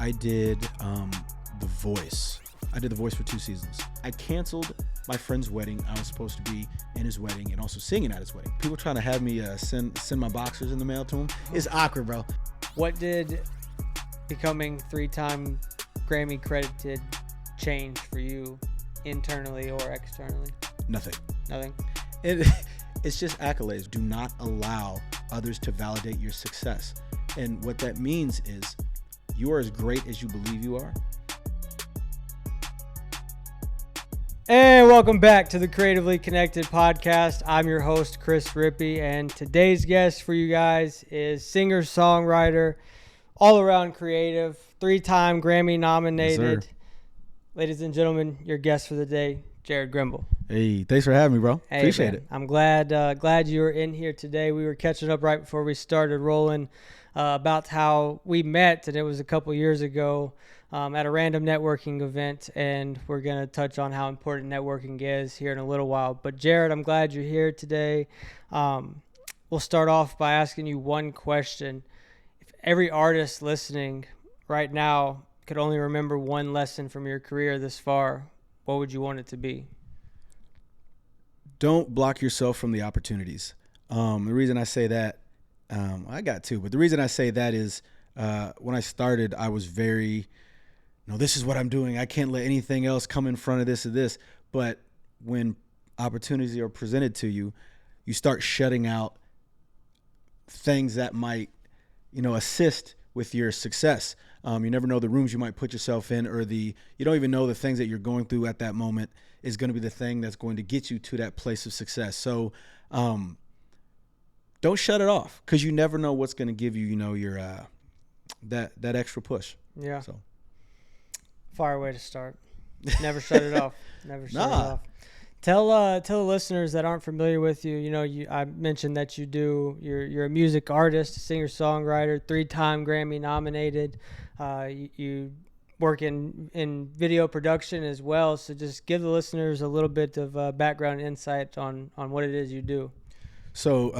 I did The Voice. I did The Voice for 2 seasons. I canceled my friend's wedding. I was supposed to be in his wedding and also singing at his wedding. People trying to have me send my boxers in the mail to him. It's awkward, bro. What did becoming 3-time Grammy credited change for you internally or externally? Nothing. It's just accolades. Do not allow others to validate your success. And what that means is you are as great as you believe you are. And welcome back to the Creatively Connected podcast. I'm your host, Chris Rippey, and today's guest for you guys is singer-songwriter, all-around creative, 3-time Grammy-nominated. Yes, ladies and gentlemen, your guest for the day, Jared Grimble. Hey, thanks for having me, bro. Hey, Appreciate man. it. I'm glad you were in here today. We were catching up right before we started rolling about how we met, and it was a couple years ago at a random networking event, and we're going to touch on how important networking is here in a little while. But Jared, I'm glad you're here today. We'll start off by asking you one question. If every artist listening right now could only remember one lesson from your career this far, what would you want it to be? Don't block yourself from the opportunities. The reason I say that, I got two, but the reason I say that is when I started, I was very, this is what I'm doing. I can't let anything else come in front of this or this. But when opportunities are presented to you, you start shutting out things that might, assist with your success. You never know the rooms you might put yourself in, or you don't even know the things that you're going through at that moment is going to be the thing that's going to get you to that place of success. So don't shut it off, because you never know what's going to give you, your that extra push. Yeah. So far way to start. Never shut it off. Never shut it Nah. off. Tell the listeners that aren't familiar with you. I mentioned that you're a music artist, a singer-songwriter, 3-time Grammy-nominated. You work in video production as well. So just give the listeners a little bit of background insight on what it is you do. So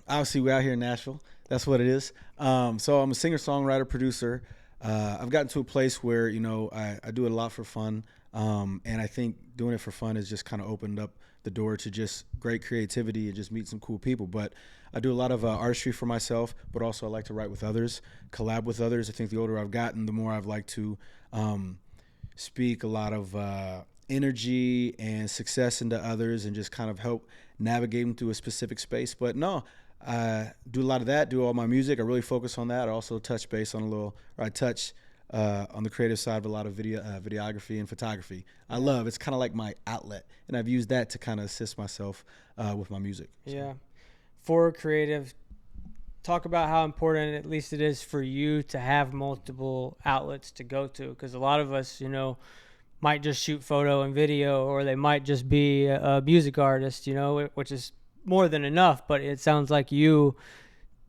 obviously we're out here in Nashville. That's what it is. So I'm a singer-songwriter, producer. I've gotten to a place where, I do it a lot for fun. And I think doing it for fun has just kind of opened up the door to just great creativity and just meet some cool people. But I do a lot of artistry for myself, but also I like to write with others, collab with others. I think the older I've gotten, the more I've liked to speak a lot of energy and success into others and just kind of help navigate them through a specific space. But no, I do a lot of that, do all my music. I really focus on that. I also touch base on on the creative side of a lot of videography and photography. It's kind of like my outlet, and I've used that to kind of assist myself with my music. So. Yeah. For creative, talk about how important at least it is for you to have multiple outlets to go to, because a lot of us, might just shoot photo and video, or they might just be a music artist, which is more than enough, but it sounds like you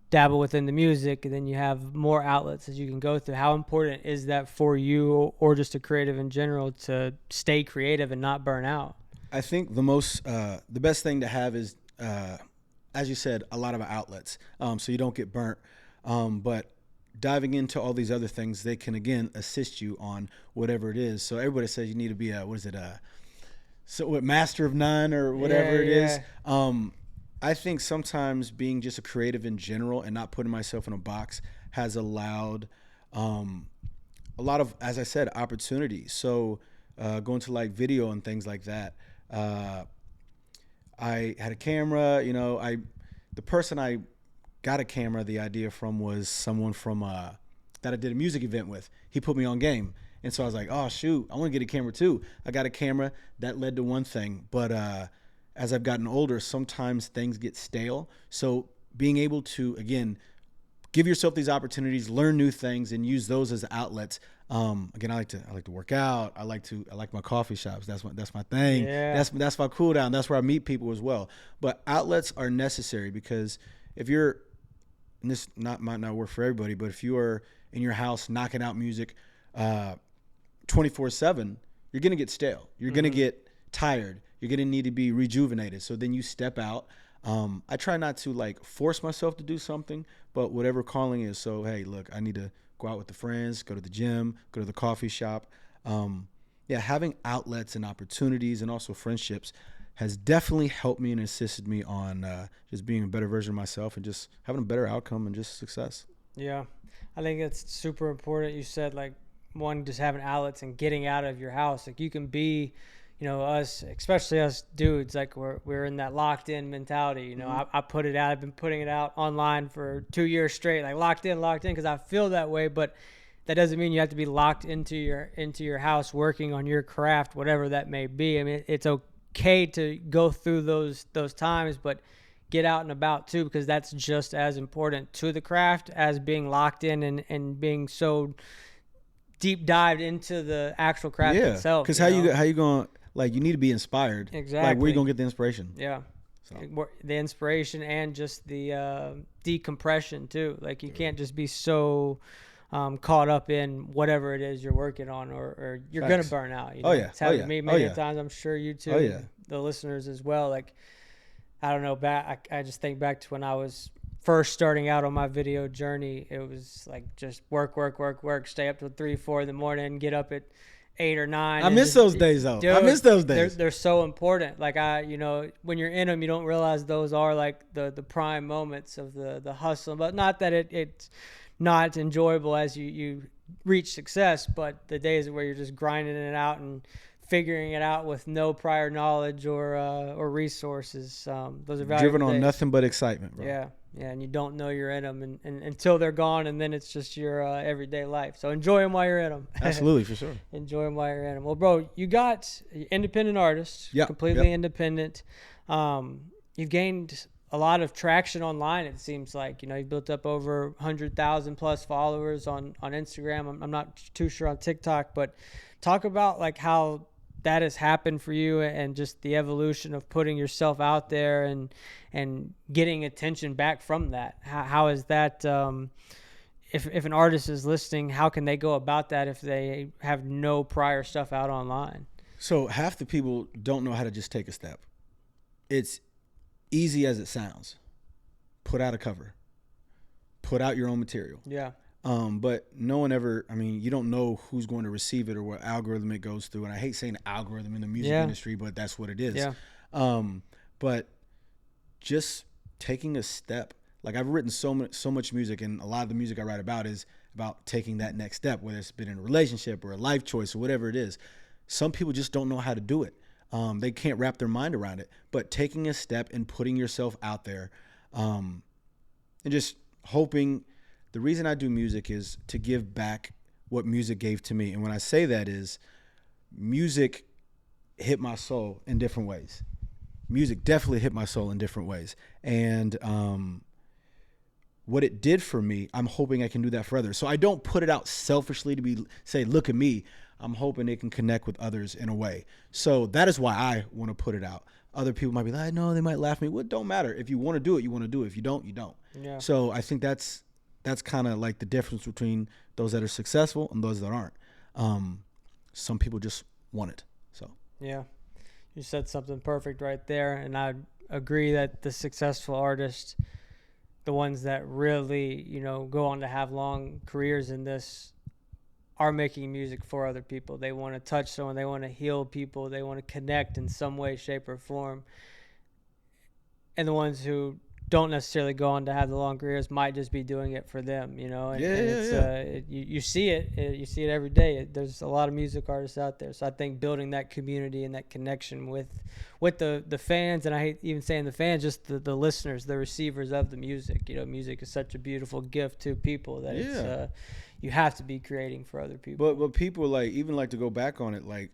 dabble within the music, and then you have more outlets that you can go through. How important is that for you, or just a creative in general, to stay creative and not burn out? I think the best thing to have is, as you said, a lot of outlets, so you don't get burnt. But diving into all these other things, they can again assist you on whatever it is. So everybody says you need to be master of none or whatever it is. I think sometimes being just a creative in general and not putting myself in a box has allowed a lot of, as I said, opportunities. So going to like video and things like that. I had a camera, the person I got a camera, the idea from, was someone from that I did a music event with. He put me on game. And so I was like, oh, shoot, I want to get a camera too. I got a camera. That led to one thing. But as I've gotten older, sometimes things get stale. So being able to, again, give yourself these opportunities, learn new things, and use those as outlets. Again, I like to work out. I like my coffee shops. That's my thing. Yeah. That's my cool down. That's where I meet people as well. But outlets are necessary, because if you're, and this might not work for everybody, but if you are in your house knocking out music 24/7, you're gonna get stale. You're gonna get tired. You're going to need to be rejuvenated. So then you step out. I try not to force myself to do something, but whatever calling is. So, hey, look, I need to go out with the friends, go to the gym, go to the coffee shop. Yeah, having outlets and opportunities and also friendships has definitely helped me and assisted me on just being a better version of myself and just having a better outcome and just success. Yeah, I think it's super important. You said like one, just having outlets and getting out of your house. Like you can be, us, especially us dudes, like we're in that locked in mentality. I put it out. I've been putting it out online for 2 years straight, like locked in, because I feel that way. But that doesn't mean you have to be locked into your house working on your craft, whatever that may be. I mean, it's okay to go through those times, but get out and about too, because that's just as important to the craft as being locked in and being so deep dived into the actual craft itself. Because how you going, like, you need to be inspired. Exactly. Like, where you gonna get the inspiration? Yeah. So. The inspiration and just the decompression too. Like you can't just be so caught up in whatever it is you're working on, or you're gonna burn out. It's happened to me many times. I'm sure you too. The listeners as well. Like, I don't know. I just think back to when I was first starting out on my video journey. It was like just work, stay up till 3, 4 in the morning, get up at 8 or 9. I miss those days though. Dude, I miss those days. They're so important. Like when you're in them, you don't realize those are like the prime moments of the hustle. But not that it's not enjoyable as you reach success, but the days where you're just grinding it out and figuring it out with no prior knowledge or resources. Those are valuable driven on days. Nothing but excitement, bro. Yeah, and you don't know you're in them and until they're gone, and then it's just your everyday life. So enjoy them while you're in them. Absolutely, for sure. Enjoy them while you're in them. Well, bro, you got independent artist, completely independent. You've gained a lot of traction online, it seems like. You've built up over 100,000 plus followers on Instagram. I'm not too sure on TikTok, but talk about like how that has happened for you and just the evolution of putting yourself out there and getting attention back from that. How is that, if an artist is listening, how can they go about that if they have no prior stuff out online? So half the people don't know how to just take a step. It's easy as it sounds. Put out a cover. Put out your own material. Yeah. But no one ever, you don't know who's going to receive it or what algorithm it goes through. And I hate saying algorithm in the music industry, but that's what it is. Yeah. But just taking a step, like I've written so much music, and a lot of the music I write about is about taking that next step, whether it's been in a relationship or a life choice or whatever it is. Some people just don't know how to do it. They can't wrap their mind around it, but taking a step and putting yourself out there, and just hoping. The reason I do music is to give back what music gave to me. And when I say that is music hit my soul in different ways. Music definitely hit my soul in different ways. And what it did for me, I'm hoping I can do that for others. So I don't put it out selfishly to say, look at me. I'm hoping it can connect with others in a way. So that is why I want to put it out. Other people might be like, no, they might laugh at me. Well, it don't matter. If you want to do it, you want to do it. If you don't, you don't. Yeah. So I think that's kind of like the difference between those that are successful and those that aren't. Some people just want it. So yeah, you said something perfect right there, and I agree that the successful artists, the ones that really go on to have long careers in this, are making music for other people. They want to touch someone, they want to heal people, they want to connect in some way, shape, or form. And the ones who don't necessarily go on to have the long careers might just be doing it for them, and you see it. You see it every day. There's a lot of music artists out there. So I think building that community and that connection with the fans, and I hate even saying the fans, just the listeners, the receivers of the music. Music is such a beautiful gift to people that it's you have to be creating for other people. But people even like to go back on it, like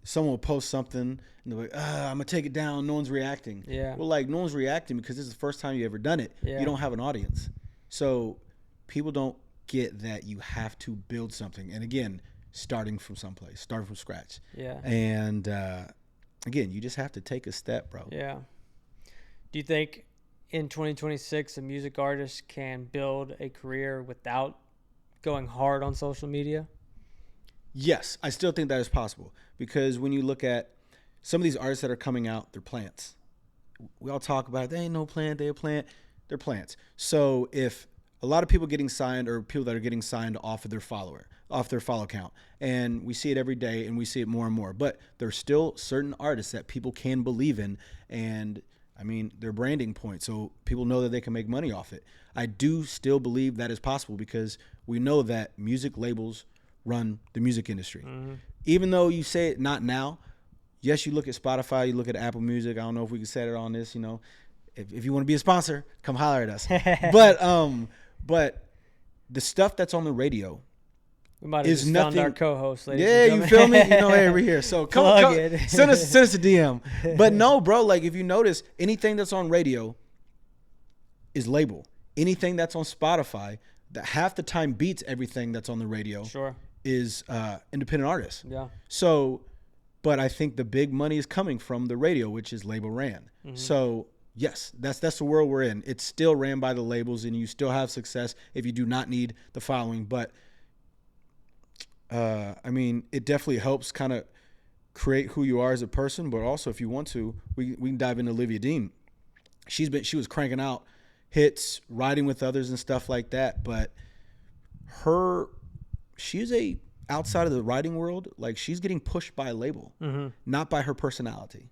someone will post something and they're like, I'm gonna take it down, no one's reacting. Yeah. Well, no one's reacting because this is the first time you ever done it. Yeah. You don't have an audience. So people don't get that you have to build something. And again, starting from someplace, starting from scratch. Yeah. And again, you just have to take a step, bro. Yeah. Do you think in 2026 a music artist can build a career without going hard on social media? Yes, I still think that is possible, because when you look at some of these artists that are coming out, they're plants. We all talk about it. They ain't no plant, they're a plant. They're plants. So if a lot of people getting signed, or people that are getting signed off of their follow count. And we see it every day, and we see it more and more. But there's still certain artists that people can believe in, and I mean, their branding point, so people know that they can make money off it. I do still believe that is possible, because we know that music labels run the music industry. Mm-hmm. Even though you say it not now, yes, you look at Spotify, you look at Apple Music. I don't know if we can set it on this, if you want to be a sponsor, come holler at us. But the stuff that's on the radio, we might have just found our co-host, ladies yeah, and you feel me? Hey, we're here. So come send us a DM. But no, bro, like if you notice, anything that's on radio is label. Anything that's on Spotify, that half the time beats everything that's on the radio. Sure. Is independent artists. Yeah. So, but I think the big money is coming from the radio, which is label ran. Mm-hmm. So yes, that's the world we're in. It's still ran by the labels, and you still have success if you do not need the following. But I mean, it definitely helps kind of create who you are as a person. But also, if you want to, we can dive into Olivia Dean. She was cranking out hits, riding with others and stuff like that. But she's outside of the writing world, like she's getting pushed by a label, mm-hmm. not by her personality.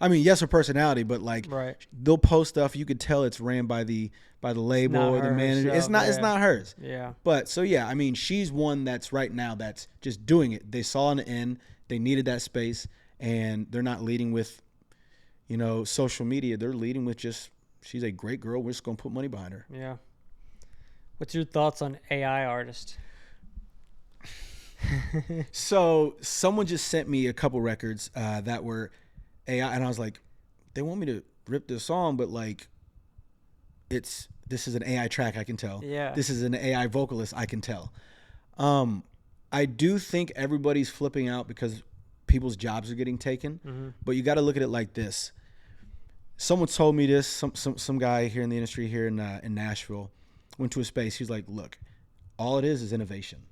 I mean, yes, her personality, but like they'll post stuff, you could tell it's ran by the label or the manager. It's not hers. Yeah. But so yeah, I mean, she's one that's right now that's just doing it. They saw an end, they needed that space, and they're not leading with, social media. They're leading with just, she's a great girl. We're just gonna put money behind her. Yeah. What's your thoughts on AI artists? So someone just sent me a couple records that were AI, and I was like, they want me to rip this song, but like, this is an AI track, I can tell. Yeah. This is an AI vocalist, I can tell. I do think everybody's flipping out because people's jobs are getting taken, mm-hmm. but you got to look at it like this. Someone told me this. Some guy here in the industry here in Nashville went to a space. He's like, look, all it is innovation.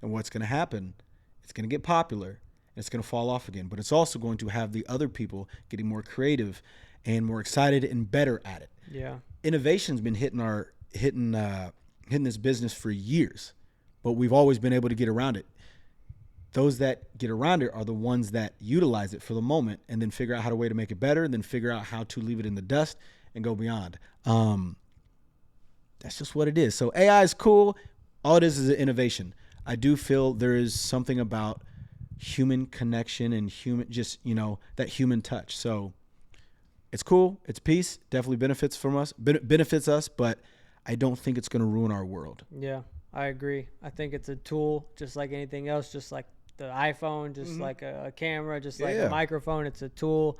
And what's going to happen, it's going to get popular, and it's going to fall off again. But it's also going to have the other people getting more creative and more excited and better at it. Yeah. Innovation's been hitting this business for years, but we've always been able to get around it. Those that get around it are the ones that utilize it for the moment and then figure out how to make it better, and then figure out how to leave it in the dust and go beyond. That's just what it is. So AI is cool. All it is an innovation. I do feel there is something about human connection and that human touch. So it's cool. It's peace. Definitely benefits us, but I don't think it's going to ruin our world. Yeah, I agree. I think it's a tool, just like anything else, just like the iPhone, just mm-hmm. like a camera, just like a microphone. It's a tool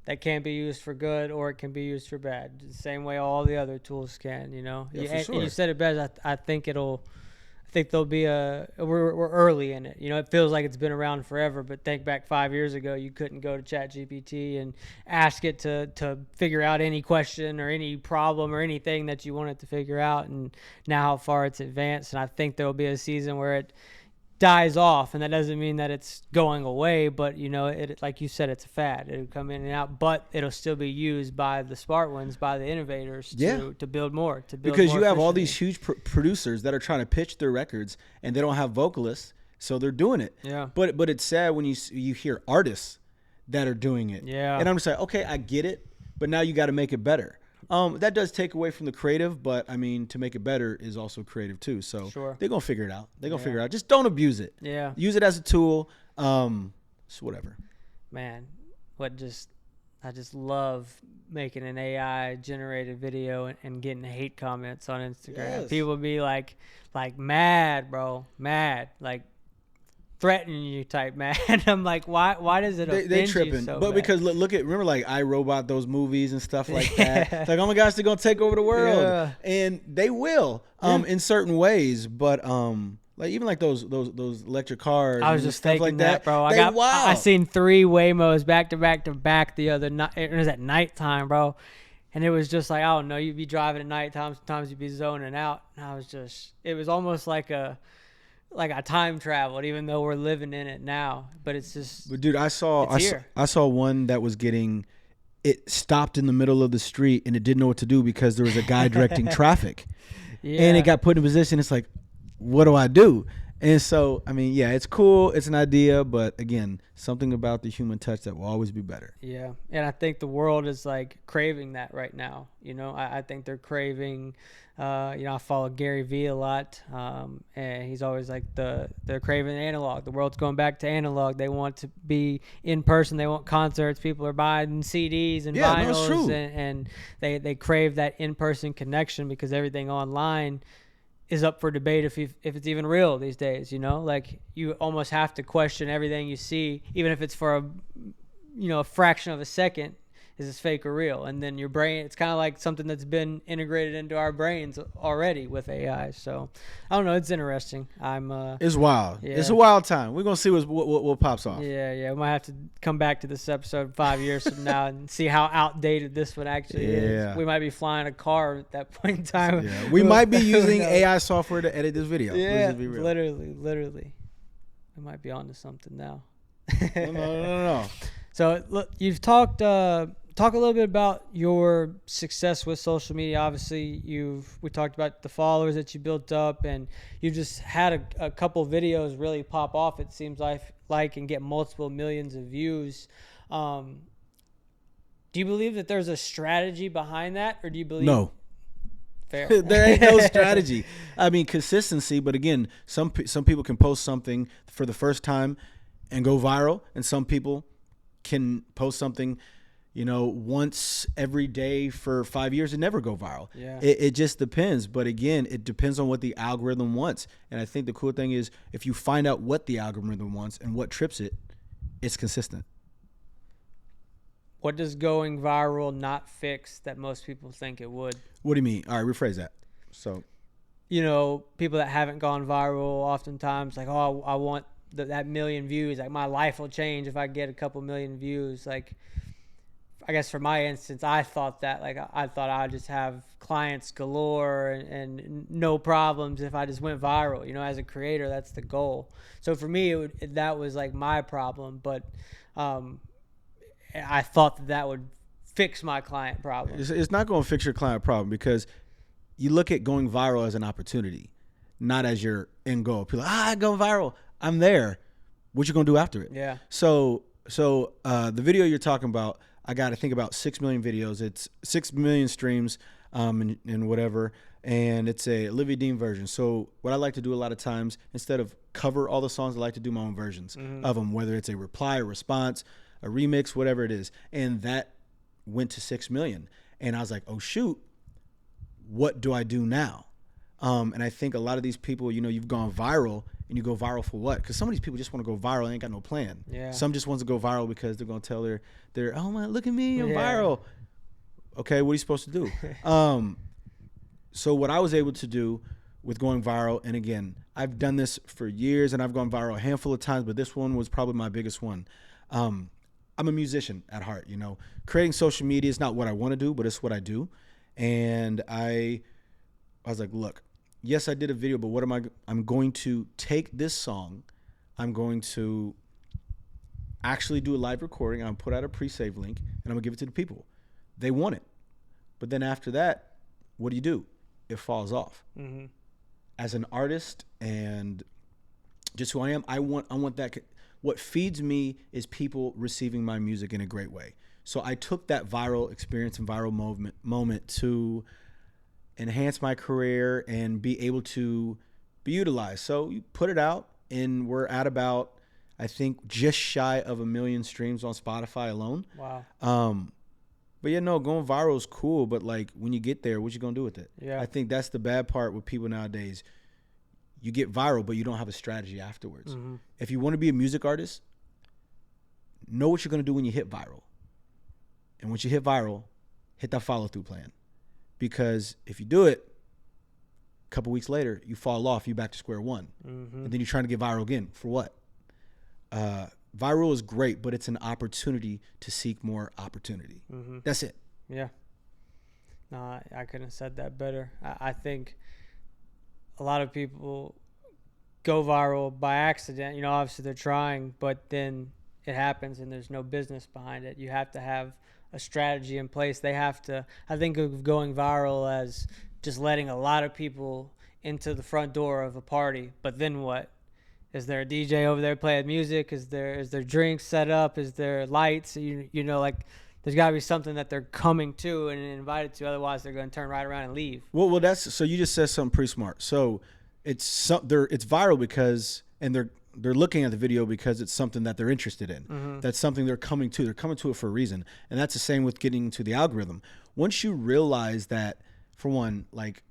that can be used for good, or it can be used for bad. The same way all the other tools can, Yeah, for sure. And you said it best. I think there'll be we're early in it. It feels like it's been around forever, but think back 5 years ago, you couldn't go to ChatGPT and ask it to figure out any question or any problem or anything that you wanted to figure out. And now how far it's advanced. And I think there'll be a season where it dies off, and that doesn't mean that it's going away, but it, like you said, it's a fad. It'll come in and out, but it'll still be used by the smart ones, by the innovators to build more, because you have all these huge producers that are trying to pitch their records, and they don't have vocalists, so they're doing it. Yeah. But it's sad when you hear artists that are doing it. Yeah. And I'm just like, okay, I get it, but now you got to make it better. That does take away from the creative, but I mean, to make it better is also creative too. So they're going to figure it out. Figure it out. Just don't abuse it. Yeah. Use it as a tool. So whatever. Man, I just love making an AI generated video and getting hate comments on Instagram. Yes. People be like mad, bro, like threatening you type mad. I'm like, why does it offend they tripping you so but bad? Because remember like iRobot, those movies and stuff like that. It's like, oh my gosh, they're gonna take over the world. And they will in certain ways, but like even like those electric cars, I was just stuff thinking like that, bro. I seen 3 Waymos back to back the other night. It was at nighttime, bro, and it was just like, I don't know, you'd be driving at nighttime, sometimes you'd be zoning out, and it was almost like a time traveled, even though we're living in it now. But it's just. But dude, I saw one that was it stopped in the middle of the street, and it didn't know what to do because there was a guy directing traffic. and it got put in a position. It's like, what do I do? And so, I mean, yeah, it's cool. It's an idea, but again, something about the human touch that will always be better. Yeah. And I think the world is like craving that right now. You know, I think they're craving, I follow Gary Vee a lot. And he's always like they're craving analog. The world's going back to analog. They want to be in person. They want concerts. People are buying CDs and vinyls. No, it's true. And they crave that in-person connection because everything online is up for debate if it's even real these days, like you almost have to question everything you see, even if it's for a fraction of a second. Is this fake or real? And then your brain, it's kind of like something that's been integrated into our brains already with AI. So I don't know. It's interesting. It's wild. Yeah. It's a wild time. We're going to see what pops off. Yeah. We might have to come back to this episode 5 years from now and see how outdated this one actually is. We might be flying a car at that point in time. Yeah. We might be using AI software to edit this video. Yeah, literally. We might be onto something now. No. So look, you've talked talk a little bit about your success with social media. Obviously, we talked about the followers that you built up, and you just had a couple videos really pop off. It seems like and get multiple millions of views. Do you believe that there's a strategy behind that, or do you believe? No. Fair. There ain't no strategy. I mean, consistency. But again, some people can post something for the first time and go viral, and some people can post something, once every day for 5 years and never go viral. Yeah. It just depends. But again, it depends on what the algorithm wants. And I think the cool thing is if you find out what the algorithm wants and what trips it, it's consistent. What does going viral not fix that most people think it would? What do you mean? All right, rephrase that. So, people that haven't gone viral oftentimes like, oh, I want that million views. Like my life will change if I get a couple million views. Like, I guess for my instance, I thought that, like, I thought I'd just have clients galore and no problems if I just went viral. As a creator, that's the goal. So for me, that was like my problem. But I thought that would fix my client problem. It's not going to fix your client problem because you look at going viral as an opportunity, not as your end goal. People are like, I go viral. I'm there. What you going to do after it? Yeah. So the video you're talking about, I got to think about 6 million videos. It's 6 million streams and whatever. And it's a Olivia Dean version. So what I like to do a lot of times, instead of cover all the songs, I like to do my own versions of them, whether it's a reply, a response, a remix, whatever it is. And that went to 6 million. And I was like, oh, shoot, what do I do now? And I think a lot of these people, you've gone viral. And you go viral for what? Because some of these people just want to go viral and ain't got no plan. Yeah. Some just want to go viral because they're going to tell their oh man, look at me, I'm viral. Okay, what are you supposed to do? So what I was able to do with going viral, and again, I've done this for years and I've gone viral a handful of times, but this one was probably my biggest one. I'm a musician at heart, Creating social media is not what I want to do, but it's what I do. And I was like, look, yes, I did a video, but what am I'm going to take this song, I'm going to actually do a live recording, I'm put out a pre-save link, and I'm gonna give it to the people. They want it. But then after that, what do? It falls off. Mm-hmm. As an artist and just who I am, I want that. What feeds me is people receiving my music in a great way. So I took that viral experience and viral moment to enhance my career and be able to be utilized. So you put it out, and we're at about, I think, just shy of 1 million streams on Spotify alone. Wow. But going viral is cool, but like when you get there, what you gonna do with it? Yeah. I think that's the bad part with people nowadays. You get viral, but you don't have a strategy afterwards. Mm-hmm. If you want to be a music artist, know what you're gonna do when you hit viral. And once you hit viral, hit that follow-through plan. Because if you do it, a couple weeks later, you fall off, you back to square one. Mm-hmm. And then you're trying to get viral again. For what? Viral is great, but it's an opportunity to seek more opportunity. Mm-hmm. That's it. Yeah. No, I couldn't have said that better. I think a lot of people go viral by accident. Obviously they're trying, but then it happens and there's no business behind it. You have to have a strategy in place. They have to, I think of going viral as just letting a lot of people into the front door of a party. But then what? Is there a DJ over there playing music? Is there drinks set up? Is there lights? Like there's got to be something that they're coming to and invited to. Otherwise, they're going to turn right around and leave. Well, that's so you just said something pretty smart. So it's viral because they're looking at the video because it's something that they're interested in. Mm-hmm. That's something they're coming to. They're coming to it for a reason, and that's the same with getting to the algorithm. Once you realize that, for one, like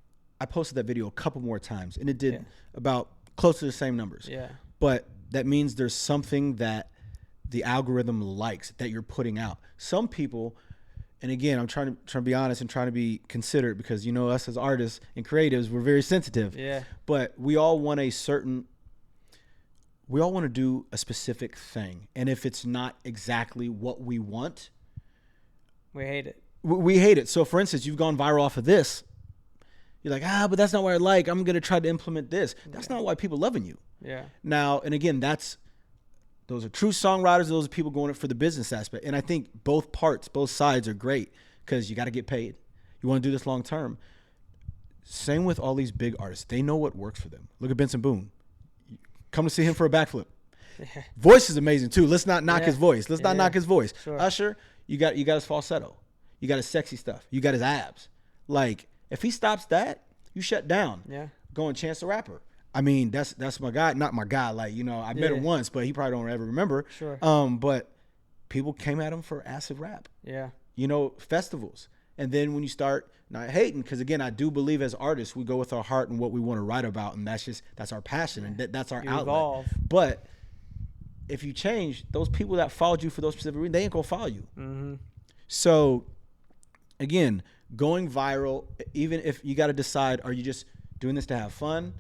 I posted that video a couple more times, and it did about close to the same numbers. Yeah. But that means there's something that the algorithm likes that you're putting out. Some people, and again, I'm trying to be honest and trying to be considerate because us as artists and creatives, we're very sensitive. Yeah. But we all want to do a specific thing, and if it's not exactly what we want, we hate it. We hate it. So, for instance, you've gone viral off of this. You're like, but that's not what I like. I'm going to try to implement this. That's not why people loving you. Yeah. Now, and again, those are true songwriters. Those are people going for the business aspect. And I think both sides are great because you got to get paid. You want to do this long term. Same with all these big artists. They know what works for them. Look at Benson Boone. Come to see him for a backflip. Yeah. Voice is amazing too. Let's not knock his voice. Let's not knock his voice. Sure. Usher, you got his falsetto. You got his sexy stuff. You got his abs. Like, if he stops that, you shut down. Yeah. Going Chance the Rapper. I mean, that's my guy. Not my guy. Like, I met him once, but he probably don't ever remember. Sure. But people came at him for acid rap. Yeah. Festivals. And then when you start not hating, because again, I do believe as artists, we go with our heart and what we want to write about. And that's our passion. And that's our outlet. Evolve. But if you change, those people that followed you for those specific reasons, they ain't going to follow you. Mm-hmm. So again, going viral, even if you got to decide, are you just doing this to have fun?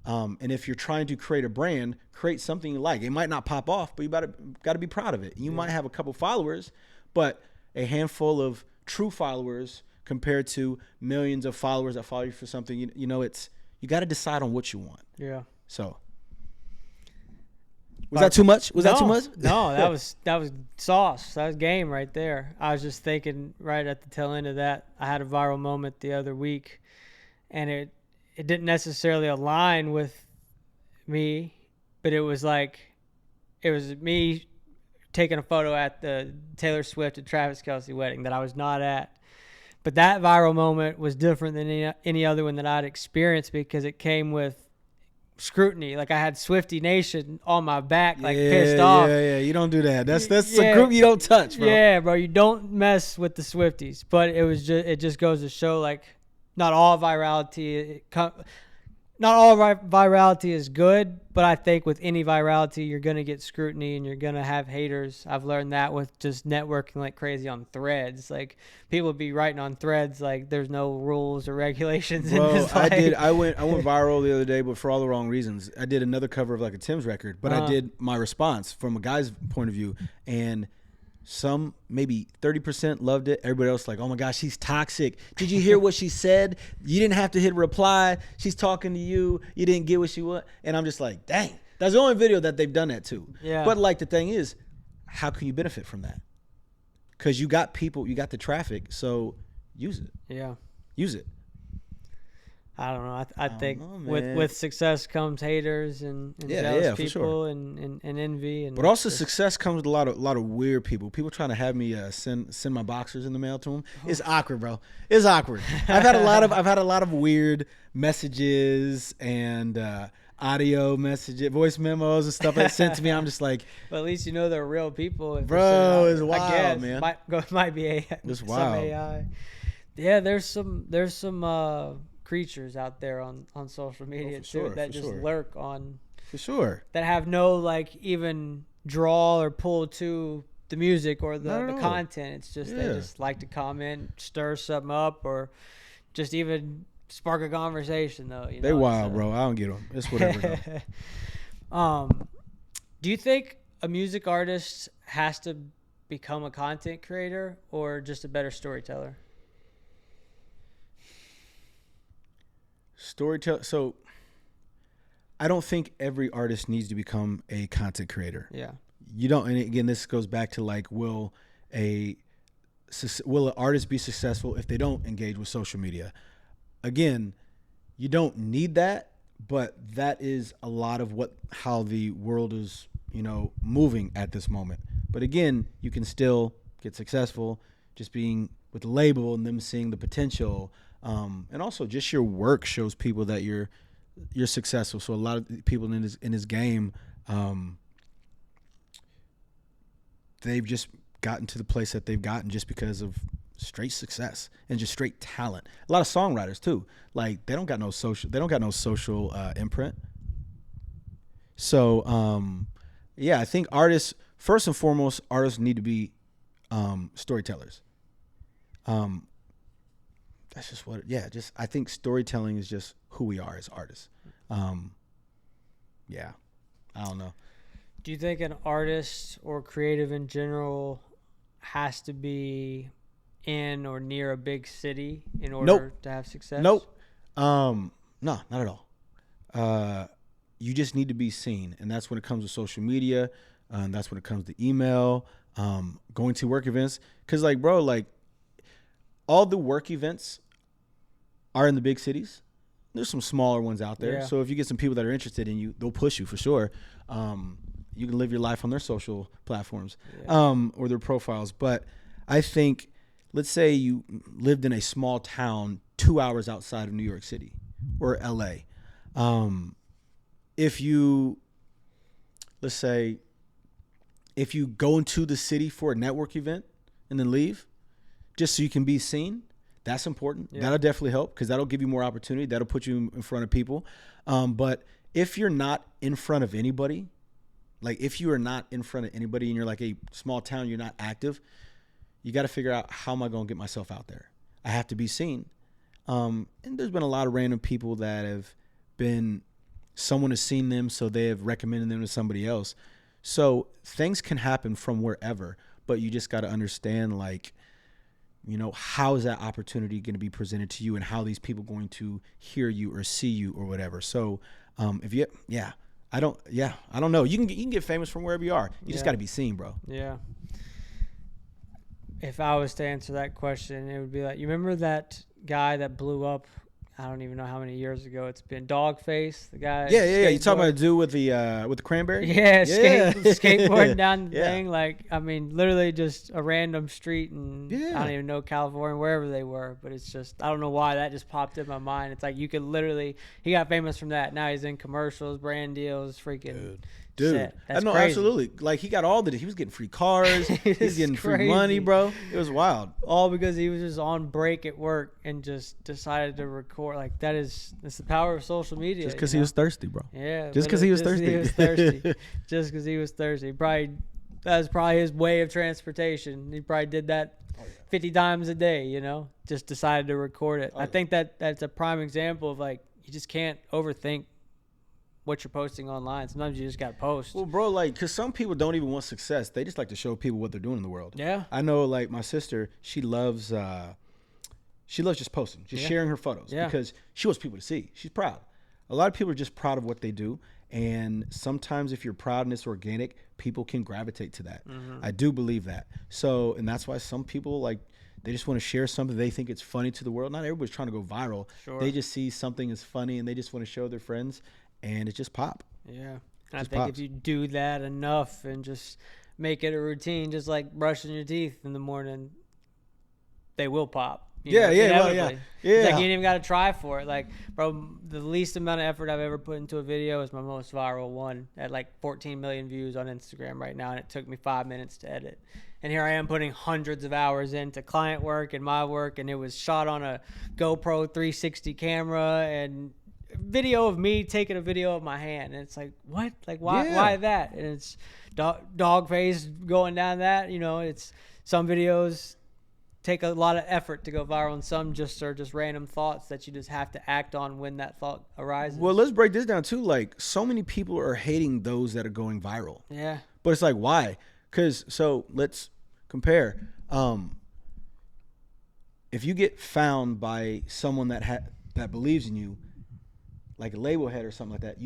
And if you're trying to create a brand, create something you like. It might not pop off, but you got to be proud of it. You might have a couple followers, but a handful of true followers compared to millions of followers that follow you for something, you got to decide on what you want. Yeah. So was that too much? That too much? No, that was sauce. That was game right there. I was just thinking right at the tail end of that, I had a viral moment the other week, and it didn't necessarily align with me, but it was me taking a photo at the Taylor Swift and Travis Kelce wedding that I was not at. But that viral moment was different than any other one that I'd experienced because it came with scrutiny. Like I had Swiftie Nation on my back, pissed off. Yeah. You don't do that. That's a group you don't touch, bro. Yeah, bro. You don't mess with the Swifties. But it just goes to show, like, not all virality is good, but I think with any virality, you're going to get scrutiny and you're going to have haters. I've learned that with just networking like crazy on Threads. Like, people be writing on Threads like there's no rules or regulations. Bro, I went viral the other day, but for all the wrong reasons. I did another cover of like a Tim's record, but I did my response from a guy's point of view, and some maybe 30% loved it. Everybody else like, oh my gosh, she's toxic. Did you hear what she said? You didn't have to hit reply. She's talking to you. You didn't get what she want. And I'm just like, dang, that's the only video that they've done that to. Yeah. But like the thing is, how can you benefit from that? Because you got people, you got the traffic, so use it. Yeah. Use it. I don't know. I think with success comes haters and jealous people and envy. And but also success comes with a lot of weird people. People trying to have me send my boxers in the mail to them. It's awkward, bro. It's awkward. I've had a lot of weird messages and audio messages, voice memos and stuff that sent to me. I'm just like, well, at least you know they're real people. Bro, it's wild, man. Might be it's some wild. AI. Yeah, there's some creatures out there on social media that just lurk on, for sure, that have no like even draw or pull to the music or the content. It's just they just like to comment, stir something up, or just even spark a conversation though. They wild, bro. I don't get them. It's whatever. Do you think a music artist has to become a content creator or just a better storyteller? Storyteller. So I don't think every artist needs to become a content creator. Yeah. You don't. And again, this goes back to like, will an artist be successful if they don't engage with social media? again, you don't need that, but that is a lot of how the world is, moving at this moment. But again, you can still get successful just being with the label and them seeing the potential. And also just your work shows people that you're successful. So a lot of people in this game, they've just gotten to the place that they've gotten just because of straight success and just straight talent. A lot of songwriters too, like they don't got no social imprint. So I think artists, first and foremost, artists need to be storytellers. That's just I think storytelling is just who we are as artists. I don't know. Do you think an artist or creative in general has to be in or near a big city in order to have success? Nope. No, not at all. You just need to be seen. And that's when it comes to social media. That's when it comes to email, going to work events. Cause all the work events are in the big cities. There's some smaller ones out there. Yeah. So if you get some people that are interested in you, they'll push you for sure. You can live your life on their social platforms, or their profiles. But I think, let's say you lived in a small town 2 hours outside of New York City or LA. If you go into the city for a network event and then leave just so you can be seen, that's important. Yeah. That'll definitely help because that'll give you more opportunity. That'll put you in front of people. But if you're not in front of anybody, if you are not in front of anybody and you're like a small town, you're not active, you got to figure out, how am I going to get myself out there? I have to be seen. And there's been a lot of random people that have been, someone has seen them, so they have recommended them to somebody else. So things can happen from wherever, but you just got to understand, how is that opportunity going to be presented to you and how these people going to hear you or see you or whatever. So I don't know. You can get famous from wherever you are. You just got to be seen, bro. Yeah. If I was to answer that question, it would be like, you remember that guy that blew up? I don't even know how many years ago it's been. Dogface, the guy. Yeah. You talking about the dude with the cranberry? Yeah, skateboarding down the thing. Literally just a random street in, I don't even know, California, wherever they were. But it's just, I don't know why that just popped in my mind. It's like you could literally, he got famous from that. Now he's in commercials, brand deals, freaking. Dude, I know, crazy. Absolutely. He got he was getting free cars, he's getting free money, bro. It was wild. All because he was just on break at work and just decided to record. That's the power of social media. Just because he was thirsty, bro. Yeah. Just because he was thirsty. Just because he was thirsty. That was probably his way of transportation. He probably did that 50 times a day, just decided to record it. I think that's a prime example of you just can't overthink what you're posting online. Sometimes you just got to post. Well, bro, because some people don't even want success. They just like to show people what they're doing in the world. Yeah. I know, my sister, she loves just posting, just sharing her photos because she wants people to see. She's proud. A lot of people are just proud of what they do. And sometimes if you're proud and it's organic, people can gravitate to that. Mm-hmm. I do believe that. So, and that's why some people, they just want to share something. They think it's funny to the world. Not everybody's trying to go viral. Sure. They just see something is funny and they just want to show their friends. And it just pop. Yeah. I think if you do that enough and just make it a routine, just like brushing your teeth in the morning, they will pop. Yeah. It's you ain't even got to try for it. Bro, the least amount of effort I've ever put into a video is my most viral one at 14 million views on Instagram right now. And it took me 5 minutes to edit. And here I am putting hundreds of hours into client work and my work. And it was shot on a GoPro 360 camera and video of me taking a video of my hand, and it's what? Why that? And it's dog face going down that. It's some videos take a lot of effort to go viral, and some just are just random thoughts that you just have to act on when that thought arises. Well, let's break this down too. So many people are hating those that are going viral. Yeah. But it's why? So let's compare. If you get found by someone that believes in you, like a label head or something like that,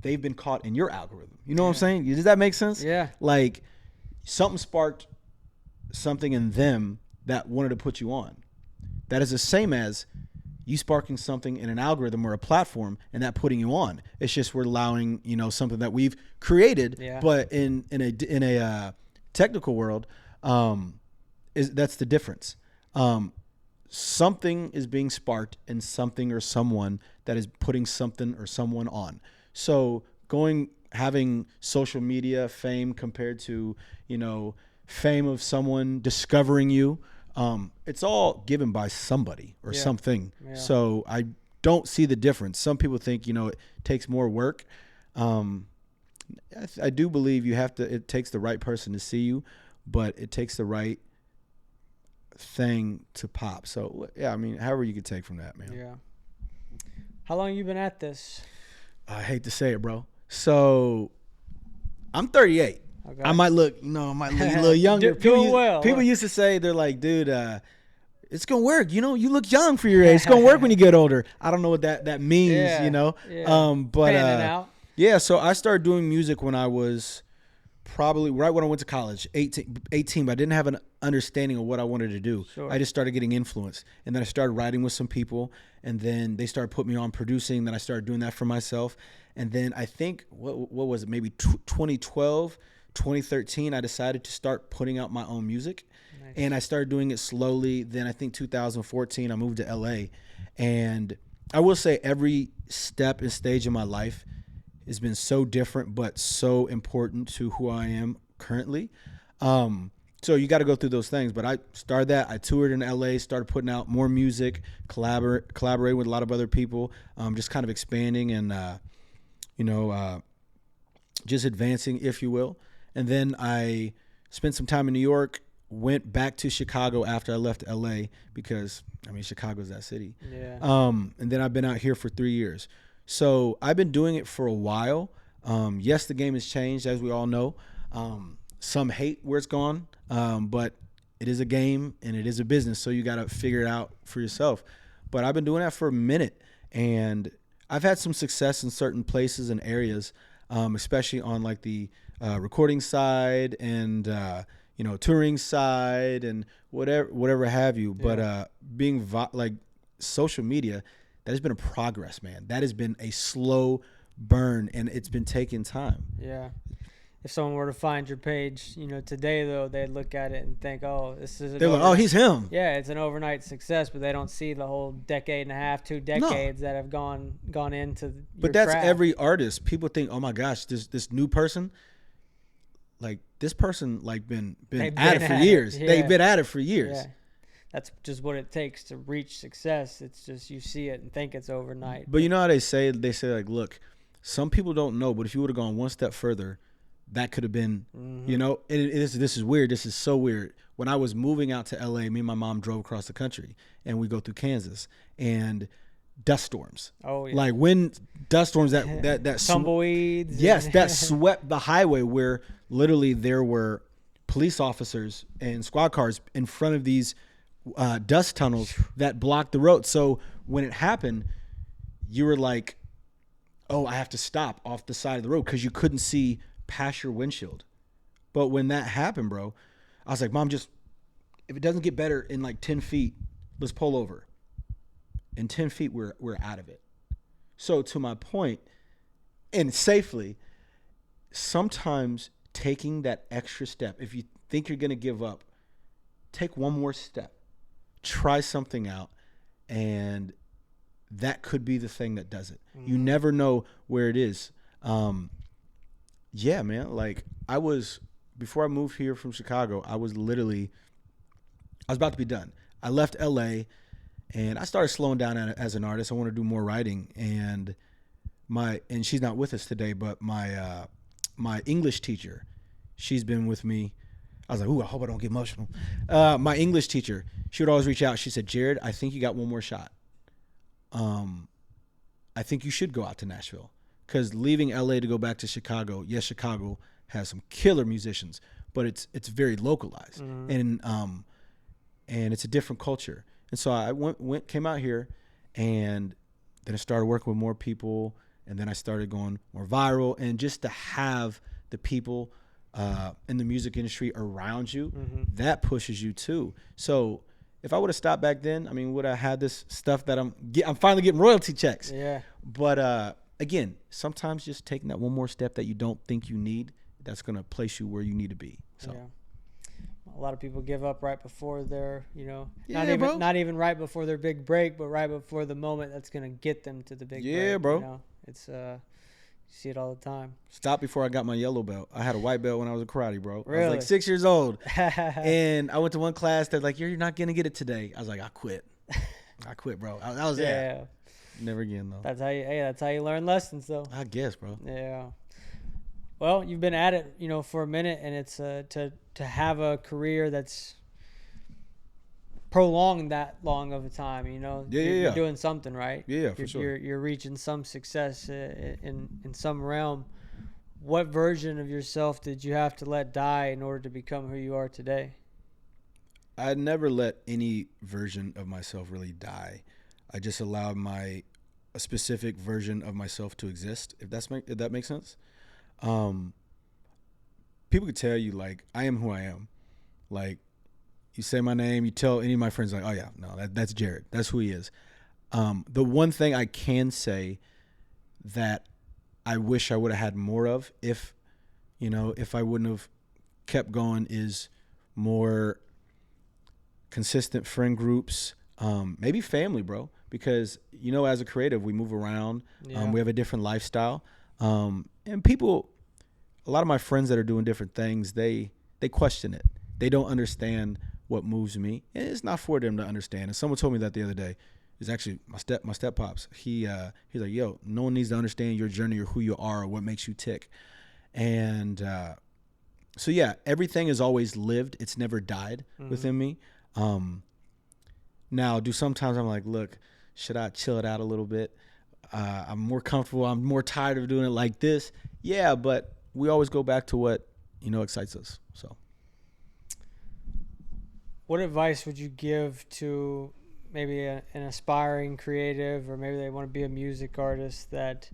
they've been caught in your algorithm. You know what I'm saying? Does that make sense? Yeah. Something sparked something in them that wanted to put you on. That is the same as you sparking something in an algorithm or a platform and that putting you on. It's just we're allowing, you know, something that we've created, but in a technical world, that's the difference. Something is being sparked and something or someone that is putting something or someone on. So having social media fame compared to, you know, fame of someone discovering you, it's all given by somebody or something. Yeah. So I don't see the difference. Some people think, you know, it takes more work. I do believe it takes the right person to see you, but it takes the right thing to pop. So yeah, I mean, however you could take from that, man. Yeah. How long you been at this? I hate to say it, bro. So I'm 38. Okay. I might look a little younger. People used to say, they're like, dude, it's gonna work. You know, you look young for your age. It's gonna work when you get older. I don't know what that means, you know. Yeah. But yeah. So I started doing music when I was probably right when I went to college, 18, but I didn't have an understanding of what I wanted to do. Sure. I just started getting influenced, and then I started writing with some people, and then they started putting me on producing. Then I started doing that for myself, and then I think what was it? Maybe 2012, 2013, I decided to start putting out my own music. Nice. And I started doing it slowly. Then I think 2014, I moved to LA, and I will say every step and stage in my life has been so different, but so important to who I am currently. So you got to go through those things. But I started that. I toured in LA, started putting out more music, collaborating with a lot of other people, just kind of expanding and, just advancing, if you will. And then I spent some time in New York, went back to Chicago after I left LA because, I mean, Chicago's that city. Yeah. And then I've been out here for 3 years. So I've been doing it for a while. Yes, the game has changed, as we all know. Some hate where it's gone, but it is a game and it is a business, so you got to figure it out for yourself. But I've been doing that for a minute, and I've had some success in certain places and areas, especially on like the recording side and touring side and whatever have you. Yeah. But like social media, that has been a progress, man. That has been a slow burn, and it's been taking time. Yeah. If someone were to find your page, today, though, they'd look at it and think, oh, this is they're like, oh, he's him. Yeah, it's an overnight success, but they don't see the whole decade and a half, 2 decades that have gone into But that's craft. Every artist. People think, oh, my gosh, this new person, like, this person, like, been at it for years. Yeah. They've been at it for years. Yeah. That's just what it takes to reach success. It's just you see it and think it's overnight. But you know how they say, like, look, some people don't know, but if you would have gone one step further, that could have been, this is weird. This is so weird. When I was moving out to LA, me and my mom drove across the country, and we go through Kansas, and dust storms. Oh, yeah. Like wind, dust storms that tumbleweeds. Yes, that swept the highway where literally there were police officers and squad cars in front of these dust tunnels that blocked the road. So when it happened, you were like, oh, I have to stop off the side of the road because you couldn't see past your windshield. But when that happened, bro, I was like, Mom, just if it doesn't get better in like 10 feet, let's pull over. In 10 feet, we're out of it. So to my point, and safely, sometimes taking that extra step, if you think you're going to give up, take one more step. Try something out, and that could be the thing that does it. Mm-hmm. You never know where it is. Yeah, man. Like before I moved here from Chicago, I was about to be done. I left LA, and I started slowing down as an artist. I want to do more writing, and she's not with us today, but my English teacher, she's been with me. I was like, ooh, I hope I don't get emotional. My English teacher, she would always reach out. She said, Jared, I think you got one more shot. I think you should go out to Nashville. Because leaving LA to go back to Chicago, yes, Chicago has some killer musicians, but it's very localized. Mm-hmm. And it's a different culture. And so I came out here, and then I started working with more people, and then I started going more viral, and just to have the people in the music industry around you, that pushes you too. So if I would have stopped back then, I mean, would I had this stuff that I'm finally getting royalty checks. Yeah. But again, sometimes just taking that one more step that you don't think you need, that's going to place you where you need to be. So. Yeah. A lot of people give up right before their, not even right before their big break, but right before the moment that's going to get them to the big break. Yeah, bro. You know? It's you see it all the time. Stop before I got my yellow belt. I had a white belt when I was in karate, bro. Really? I was like 6 years old. And I went to one class that's like, you're not going to get it today. I was like, I quit. I quit, bro. That was it. Yeah. Never again, though. That's how you learn lessons, though. I guess, bro. Yeah. Well, you've been at it, for a minute, and it's to have a career that's prolonged that long of a time. You're doing something, right? Yeah, for sure. You're reaching some success in some realm. What version of yourself did you have to let die in order to become who you are today? I never let any version of myself really die. I just allowed a specific version of myself to exist. If that makes sense. People could tell you, like, I am who I am. Like, you say my name, you tell any of my friends, like, oh yeah, no, that's Jared. That's who he is. The one thing I can say that I wish I would have had more of, if I wouldn't have kept going, is more consistent friend groups, maybe family, bro. Because, as a creative, we move around. Yeah. We have a different lifestyle. And people, a lot of my friends that are doing different things, they question it. They don't understand what moves me. And it's not for them to understand. And someone told me that the other day. It's actually my step pops. He's like, yo, no one needs to understand your journey or who you are or what makes you tick. And so, yeah, everything is always lived. It's never died within me. Now, sometimes I'm like, look, should I chill it out a little bit? I'm more comfortable. I'm more tired of doing it like this. Yeah, but we always go back to what, excites us. So. What advice would you give to maybe an aspiring creative, or maybe they want to be a music artist that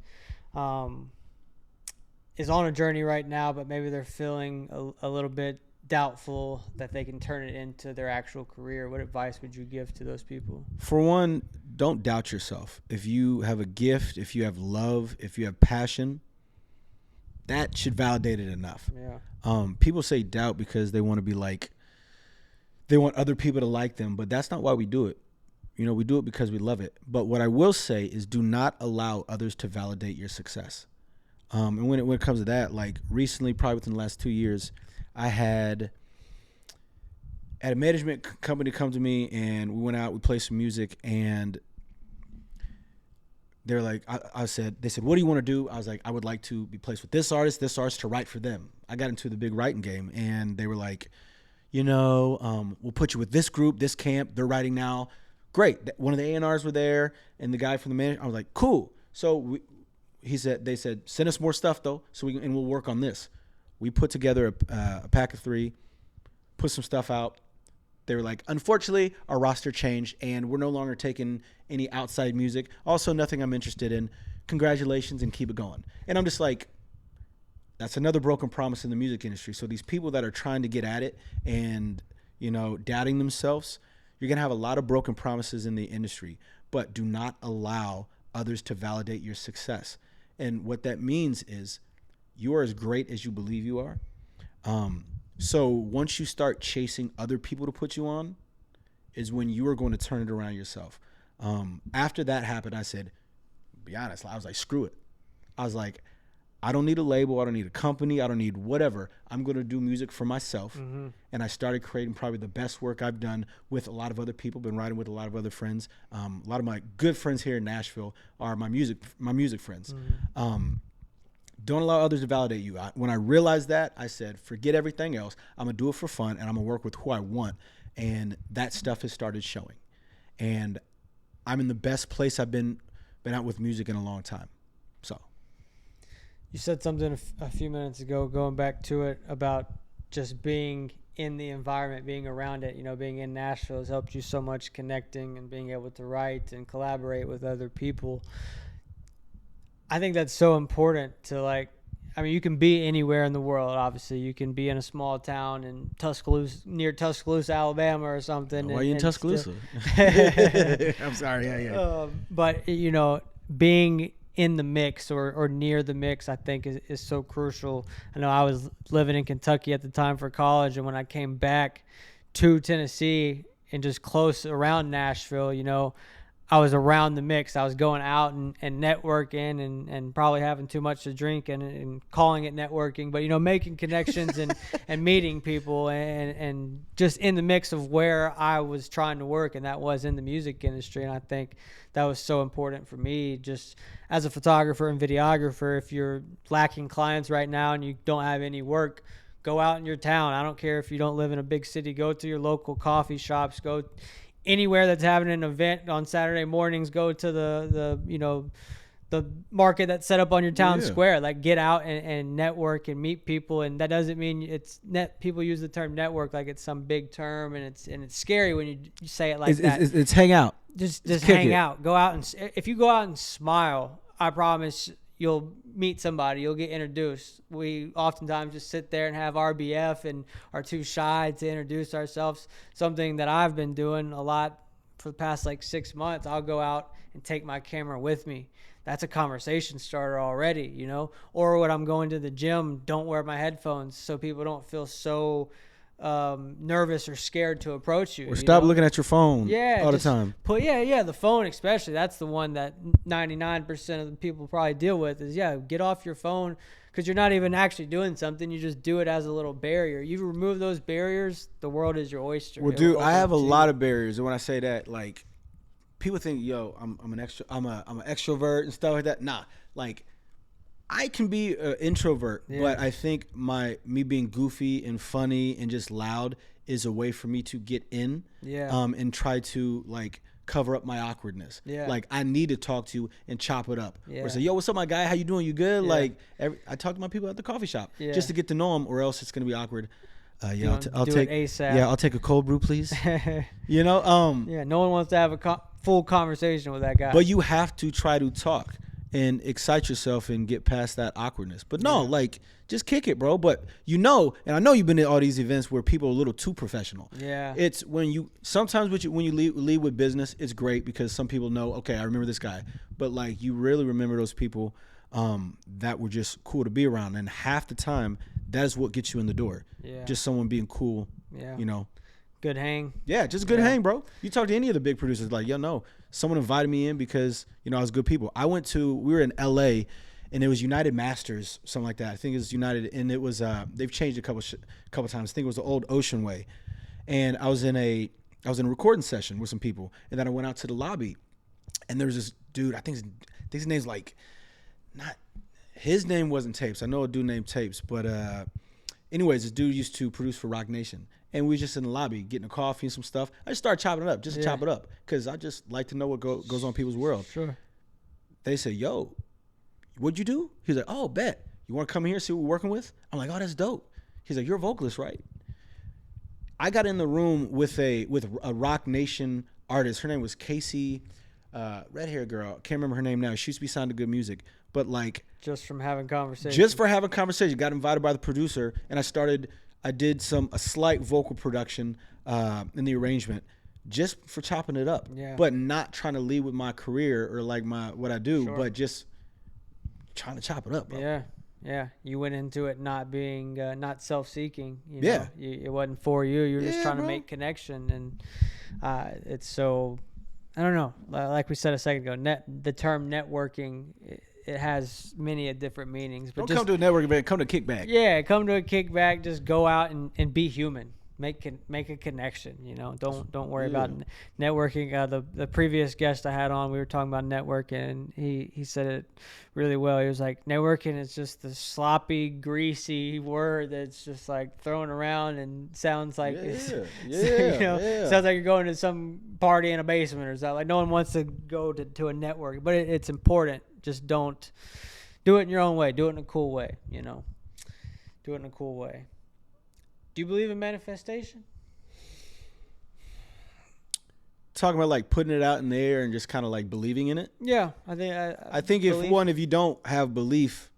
is on a journey right now, but maybe they're feeling a little bit doubtful that they can turn it into their actual career? What advice would you give to those people? For one, don't doubt yourself. If you have a gift, if you have love, if you have passion, that should validate it enough. Yeah. People say doubt because they want to be like, they want other people to like them, but that's not why we do it. We do it because we love it. But what I will say is, do not allow others to validate your success. And when it comes to that, like recently, probably within the last 2 years, I had a management company come to me, and we went out, we played some music, and they're like, they said, what do you want to do? I was like, I would like to be placed with this artist to write for them. I got into the big writing game, and they were like, we'll put you with this group, this camp, they're writing now. Great. One of the A&Rs were there, and the guy from the management, I was like, cool. So they said, send us more stuff though, and we'll work on this. We put together a pack of 3, put some stuff out. They were like, unfortunately, our roster changed, and we're no longer taking any outside music. Also, nothing I'm interested in. Congratulations, and keep it going. And I'm just like, that's another broken promise in the music industry. So these people that are trying to get at it and, doubting themselves, you're going to have a lot of broken promises in the industry. But do not allow others to validate your success. And what that means is, you are as great as you believe you are. So once you start chasing other people to put you on, is when you are going to turn it around yourself. After that happened, I said, be honest, I was like, screw it. I was like, I don't need a label. I don't need a company. I don't need whatever. I'm going to do music for myself. Mm-hmm. And I started creating probably the best work I've done with a lot of other people, been writing with a lot of other friends. A lot of my good friends here in Nashville are my music friends. Mm-hmm. Don't allow others to validate you. When I realized that, I said, forget everything else. I'm going to do it for fun, and I'm going to work with who I want. And that stuff has started showing. And I'm in the best place I've been out with music in a long time. So. You said something a few minutes ago, going back to it, about just being in the environment, being around it, being in Nashville has helped you so much, connecting and being able to write and collaborate with other people. I think that's so important to, like, I mean, you can be anywhere in the world. Obviously, you can be in a small town in Tuscaloosa, near Tuscaloosa, Alabama, or something. Why are you in Tuscaloosa? I'm sorry. Yeah. But being in the mix or near the mix, I think is so crucial. I know I was living in Kentucky at the time for college, and when I came back to Tennessee and just close around Nashville, I was around the mix. I was going out and networking and probably having too much to drink and calling it networking, but making connections and meeting people and just in the mix of where I was trying to work, and that was in the music industry. And I think that was so important for me, just as a photographer and videographer. If you're lacking clients right now and you don't have any work, go out in your town. I don't care if you don't live in a big city. Go to your local coffee shops. Go anywhere that's having an event on Saturday mornings. Go to the market that's set up on your town square. Like, get out and network and meet people. And that doesn't mean people use the term network like it's some big term, and it's scary when you say it like that. It's hang out. Just hang out. Go out, and if you go out and smile, I promise you'll meet somebody. You'll get introduced. We oftentimes just sit there and have RBF and are too shy to introduce ourselves. Something that I've been doing a lot for the past 6 months. I'll go out and take my camera with me. That's a conversation starter already, Or when I'm going to the gym, don't wear my headphones so people don't feel so nervous or scared to approach you. Or stop looking at your phone all the time. The phone especially. That's the one that 99% of the people probably deal with is, get off your phone, because you're not even actually doing something. You just do it as a little barrier. You remove those barriers, the world is your oyster. Well, dude, I have a lot of barriers. And when I say that, people think, I'm an extrovert and stuff like that. Nah, I can be an introvert, but I think me being goofy and funny and just loud is a way for me to get in, and try to cover up my awkwardness. I need to talk to you and chop it up. Or say, yo, what's up, my guy? How you doing? You good? I talk to my people at the coffee shop just to get to know them, or else it's gonna be awkward. I'll take ASAP. I'll take a cold brew, please. No one wants to have a full conversation with that guy. But you have to try to talk and excite yourself and get past that awkwardness. But no, just kick it, bro. But and I know you've been at all these events where people are a little too professional. Yeah. It's when you lead with business, it's great because some people know, okay, I remember this guy. But you really remember those people that were just cool to be around. And half the time, that is what gets you in the door. Yeah. Just someone being cool. Yeah. Good hang. Yeah, just a good hang, bro. You talk to any of the big producers, someone invited me in because, I was good people. We were in LA, and it was United Masters, something like that. I think it was United, and it was, they've changed a couple times. I think it was the old Ocean Way. And I was in a recording session with some people, and then I went out to the lobby, and there was this dude, I think his name's his name wasn't Tapes. I know a dude named Tapes, but anyways, this dude used to produce for Rock Nation. And we was just in the lobby getting a coffee and some stuff. I just started chopping it up, just to chop it up, because I just like to know what goes on in people's world. Sure. They say, yo, what'd you do? He's like, oh, bet. You want to come here and see what we're working with? I'm like, oh, that's dope. He's like, you're a vocalist, right? I got in the room with a Rock Nation artist. Her name was Casey, red-haired girl. Can't remember her name now. She used to be signed to Good Music. But just from having conversation. Just for having conversation. Got invited by the producer, and I did a slight vocal production in the arrangement just for chopping it up, but not trying to lead with my career or what I do, but just trying to chop it up, bro. Yeah. You went into it not being not self-seeking. It wasn't for you. You're just trying to make connection, and it's so. I don't know. Like we said a second ago, the term networking. It has many different meanings. But don't come to a networking event. Come to a kickback. Yeah, come to a kickback. Just go out and be human. Make a connection. Don't worry about networking. The previous guest I had on, we were talking about networking, and he said it really well. He was like, networking is just the sloppy, greasy word that's just thrown around and sounds like sounds like you're going to some party in a basement or something. No one wants to go to a network, but it's important. Just don't do it in your own way. Do it in a cool way, Do it in a cool way. Do you believe in manifestation? Talking about putting it out in the air and just kind of believing in it? Yeah, I think if you don't have belief,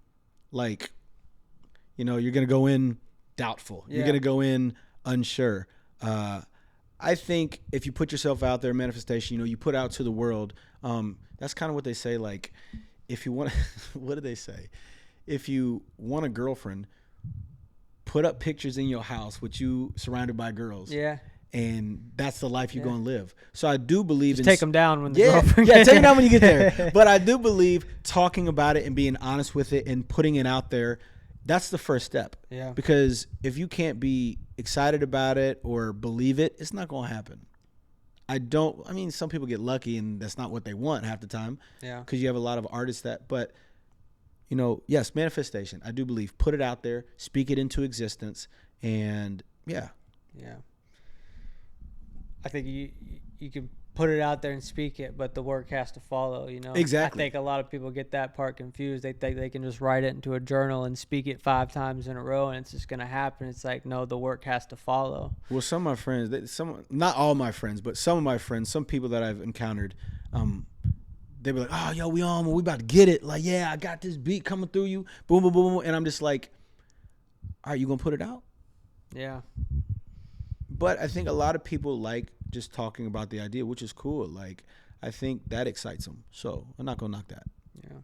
You know, you're going to go in doubtful. You're going to go in unsure. I think if you put yourself out there, manifestation, you know, you put out to the world. That's kind of what they say. Like, if you want, what do they say? If you want a girlfriend, put up pictures in your house with you surrounded by girls. Yeah. And that's the life you're going to live. So I do believe Just take them down when the take girlfriend. them down when you get there. But I do believe talking about it and being honest with it and putting it out there, that's the first step. Yeah. Because if you can't be excited about it or believe it, it's not going to happen. I mean, some people get lucky and that's not what they want half the time. Yeah. Because you have a lot of artists but, you know, yes, manifestation. I do believe. Put it out there, speak it into existence, and yeah. Yeah. I think you can put it out there and speak it, but the work has to follow, you know. Exactly. I think a lot of people get that part confused. They think they can just write it into a journal and speak it 5 times in a row and it's just going to happen. It's like, no, the work has to follow. Well, some of my friends, not all my friends, but some of my friends, some people that I've encountered, they be like, oh, yo, we about to get it. Like, yeah, I got this beat coming through you. Boom, boom, boom, boom. And I'm just like, all right, you going to put it out? Yeah. But I think a lot of people like just talking about the idea, which is cool. Like, I think that excites them. So I'm not going to knock that. Yeah.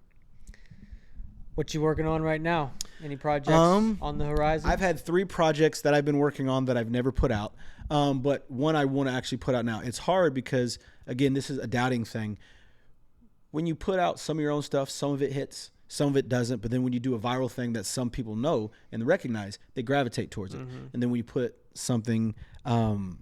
What you working on right now? Any projects on the horizon? I've had 3 projects that I've been working on that I've never put out. But one I want to actually put out now. It's hard because, again, this is a doubting thing. When you put out some of your own stuff, some of it hits, some of it doesn't. But then when you do a viral thing that some people know and recognize, they gravitate towards it. Mm-hmm. And then when you put something, an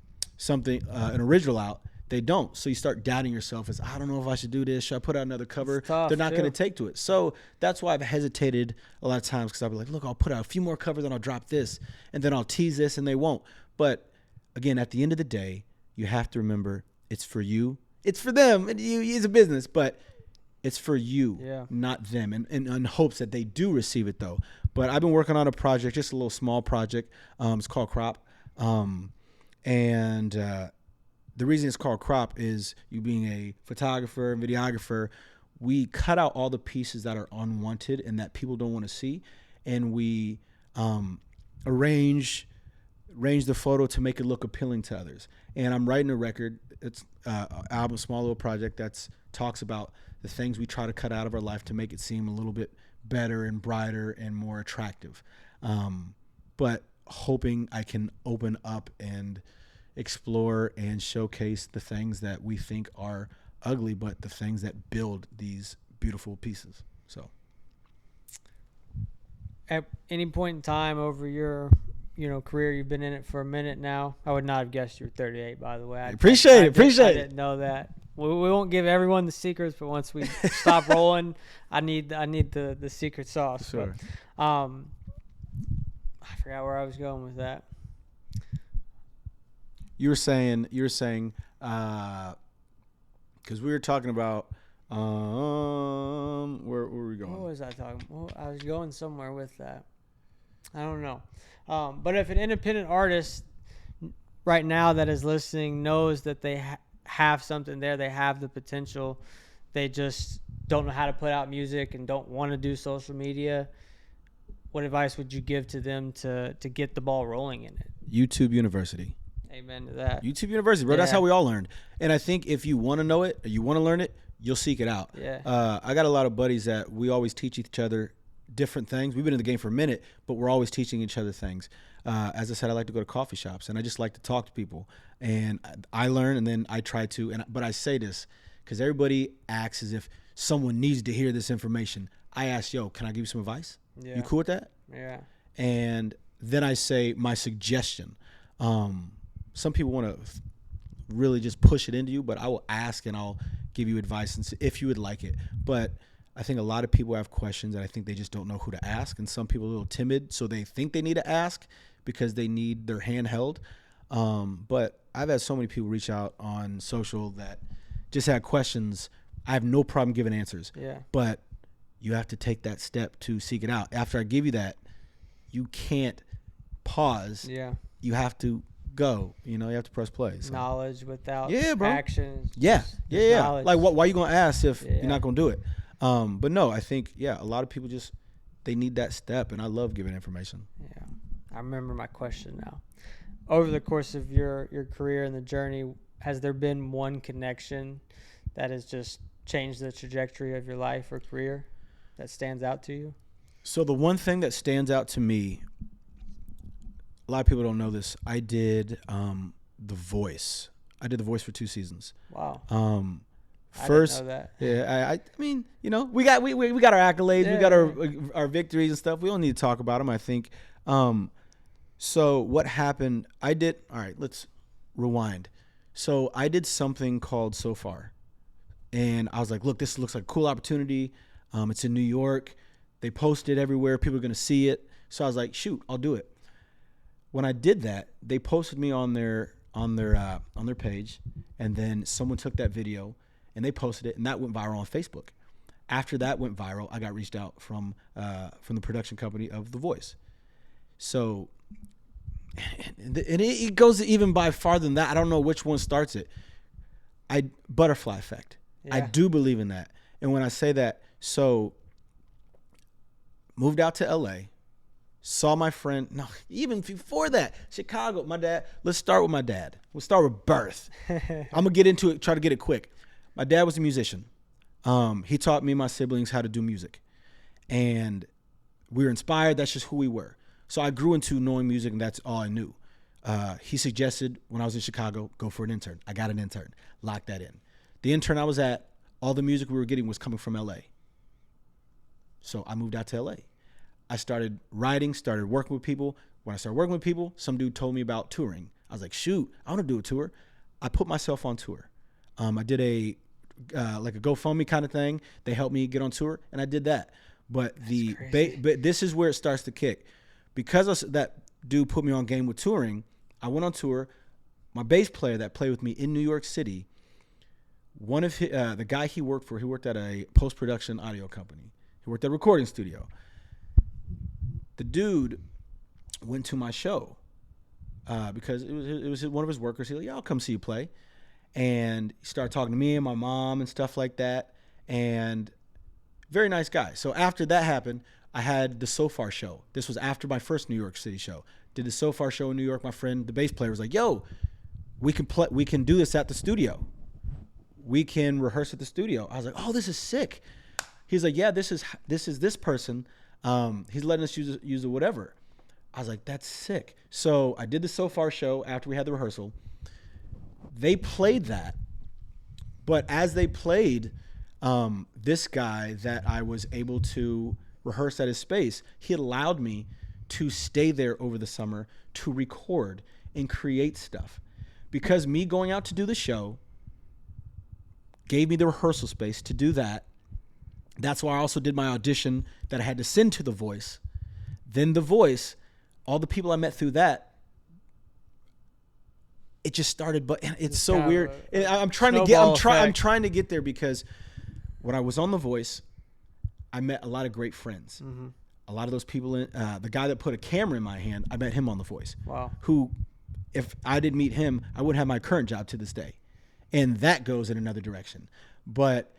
original out, they don't. So you start doubting yourself as, I don't know if I should do this. Should I put out another cover? Tough, they're not going to take to it. So that's why I've hesitated a lot of times, because I'll be like, look, I'll put out a few more covers and I'll drop this and then I'll tease this, and they won't. But again, at the end of the day, you have to remember it's for you. It's for them. It's a business, but it's for you, not them. And in hopes that they do receive it, though. But I've been working on a project, just a little small project. It's called Crop. The reason it's called Crop is, you being a photographer and videographer, we cut out all the pieces that are unwanted and that people don't want to see. And we arrange the photo to make it look appealing to others. And I'm writing a record. It's an album, small little project that talks about the things we try to cut out of our life to make it seem a little bit better and brighter and more attractive. But hoping I can open up and explore and showcase the things that we think are ugly, but the things that build these beautiful pieces. So at any point in time over your career, you've been in it for a minute now. I would not have guessed you were 38, by the way. I appreciate it. I didn't know that. We won't give everyone the secrets, but once we stop rolling, I need the secret sauce. Sure. But, I forgot where I was going with that. You were saying, because we were talking about, where were we going? What was I talking about? Well, I was going somewhere with that. I don't know. But if an independent artist right now that is listening knows that they have something there, they have the potential, they just don't know how to put out music and don't want to do social media, what advice would you give to them to get the ball rolling in it? YouTube University. Amen to that. YouTube University, bro. Yeah. That's how we all learned. And I think if you want to know it or you want to learn it, you'll seek it out. Yeah. I got a lot of buddies that we always teach each other different things. We've been in the game for a minute, but we're always teaching each other things. As I said, I like to go to coffee shops, and I just like to talk to people. And I learn, and then I try to. But I say this because everybody acts as if someone needs to hear this information. I ask, yo, can I give you some advice? Yeah. You cool with that? Yeah. And then I say my suggestion. Some people want to really just push it into you, but I will ask and I'll give you advice and see if you would like it. But I think a lot of people have questions and I think they just don't know who to ask. And some people are a little timid, so they think they need to ask because they need their hand held. But I've had so many people reach out on social that just had questions. I have no problem giving answers. Yeah. But you have to take that step to seek it out. After I give you that, you can't pause. Yeah. You have to go. You have to press play. So. Knowledge without bro. action. Yeah. Yeah. Knowledge. Like, why are you going to ask if you're not going to do it? But no, I think, a lot of people just they need that step, and I love giving information. Yeah, I remember my question now. Over the course of your career and the journey, has there been one connection that has just changed the trajectory of your life or career that stands out to you? So the one thing that stands out to me, a lot of people don't know this. I did The Voice. I did The Voice for 2 seasons. Wow. First, I didn't know that. yeah, I mean, you know, we got our accolades, we got our victories and stuff. We don't need to talk about them, I think. So what happened? All right, let's rewind. So I did something called So Far, and I was like, look, this looks like a cool opportunity. It's in New York. They post it everywhere. People are gonna see it. So I was like, shoot, I'll do it. When I did that, they posted me on their page, and then someone took that video and they posted it, and that went viral on Facebook. After that went viral, I got reached out from the production company of The Voice. So, and it goes even by farther than that. I don't know which one starts it. Butterfly effect. Yeah. I do believe in that. And when I say that, so moved out to LA, saw my friend. No, even before that, Chicago. My dad. Let's start with my dad. We'll start with birth. I'm gonna get into it. Try to get it quick. My dad was a musician. He taught me and my siblings how to do music, and we were inspired. That's just who we were. So I grew into knowing music, and that's all I knew. He suggested when I was in Chicago, go for an intern. I got an intern. Locked that in. The intern I was at, all the music we were getting was coming from LA. So I moved out to LA. I started writing, started working with people. When I started working with people, some dude told me about touring. I was like, shoot, I want to do a tour. I put myself on tour. I did like a GoFundMe kind of thing. They helped me get on tour, and I did that. But but this is where it starts to kick. Because that dude put me on game with touring, I went on tour. My bass player that played with me in New York City, one of the guy he worked for, he worked at a post-production audio company. He worked at a recording studio. The dude went to my show because it was one of his workers. He was like, yeah, I'll come see you play. And he started talking to me and my mom and stuff like that. And very nice guy. So after that happened, I had the So Far show. This was after my first New York City show. Did the So Far show in New York. My friend, the bass player, was like, yo, we can do this at the studio. We can rehearse at the studio. I was like, oh, this is sick. He's like, yeah, this is this person. He's letting us use it, whatever. I was like, that's sick. So I did the So Far show after we had the rehearsal. They played that, but as they played, this guy that I was able to rehearse at his space, he allowed me to stay there over the summer to record and create stuff. Because me going out to do the show gave me the rehearsal space to do that. That's why I also did my audition that I had to send to The Voice. Then The Voice, all the people I met through that, it just started. But it's so weird. I'm trying to get there because when I was on The Voice, I met a lot of great friends. Mm-hmm. A lot of those people, the guy that put a camera in my hand, I met him on The Voice. Wow. Who, if I didn't meet him, I wouldn't have my current job to this day. And that goes in another direction. But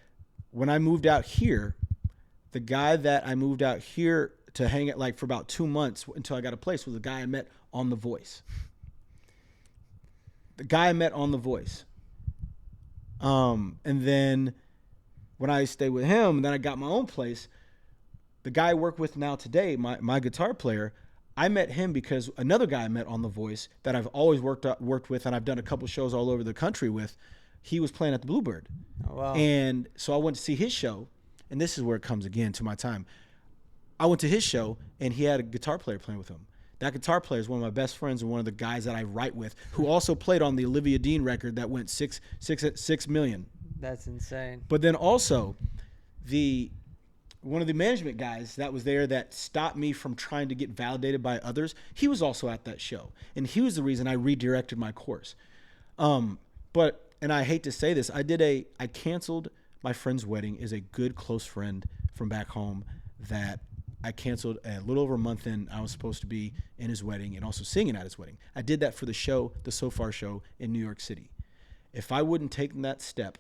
when I moved out here, the guy that I moved out here to hang at like for about 2 months until I got a place was the guy I met on The Voice. The guy I met on The Voice. And then when I stayed with him, and then I got my own place, the guy I work with now today, my guitar player, I met him because another guy I met on The Voice that I've always worked with, and I've done a couple shows all over the country with, he was playing at the Bluebird. Oh, wow. And so I went to see his show, and this is where it comes again to my time. I went to his show, and he had a guitar player playing with him. That guitar player is one of my best friends and one of the guys that I write with, who also played on the Olivia Dean record that went 6 million. That's insane. But then also, one of the management guys that was there that stopped me from trying to get validated by others, he was also at that show. And he was the reason I redirected my course. And I hate to say this, I canceled my friend's wedding. Is a good close friend from back home that I canceled a little over a month in. I was supposed to be in his wedding and also singing at his wedding. I did that for the show, the So Far show in New York City. If I wouldn't taken that step,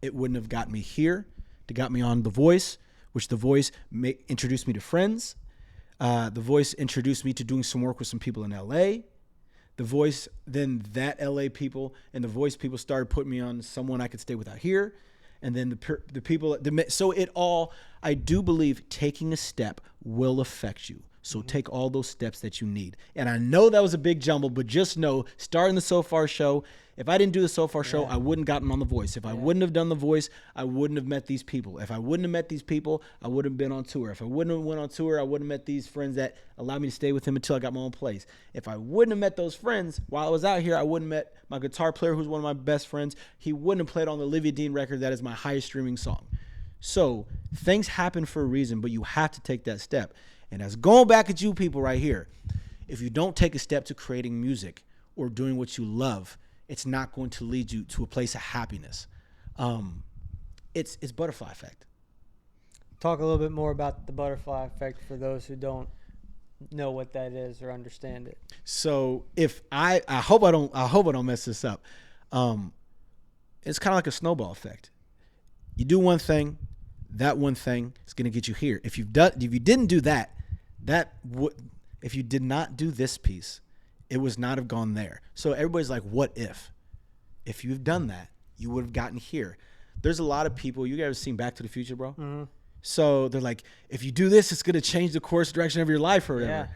it wouldn't have got me here, to got me on The Voice, which The Voice introduced me to friends. The Voice introduced me to doing some work with some people in LA. The Voice, then that LA people and The Voice people started putting me on someone I could stay with out here. And then the people, so it all, I do believe taking a step will affect you. So take all those steps that you need. And I know that was a big jumble, but just know, starting the So Far show, if I didn't do the So Far show, I wouldn't gotten on The Voice. If I wouldn't have done The Voice, I wouldn't have met these people. If I wouldn't have met these people, I wouldn't have been on tour. If I wouldn't have went on tour, I wouldn't have met these friends that allowed me to stay with them until I got my own place. If I wouldn't have met those friends while I was out here, I wouldn't have met my guitar player, who's one of my best friends. He wouldn't have played on the Olivia Dean record that is my highest streaming song. So things happen for a reason, but you have to take that step. And that's going back at you people right here. If you don't take a step to creating music or doing what you love, it's not going to lead you to a place of happiness. It's butterfly effect. Talk a little bit more about the butterfly effect for those who don't know what that is or understand it. So if I hope I don't mess this up. It's kind of like a snowball effect. You do one thing, that one thing is going to get you here. If you didn't do that, if you did not do this piece, it would not have gone there. So everybody's like, what if? If you've done that, you would have gotten here. There's a lot of people, you guys have seen Back to the Future, bro? Mm-hmm. So they're like, if you do this, it's going to change the course direction of your life or whatever. Yeah.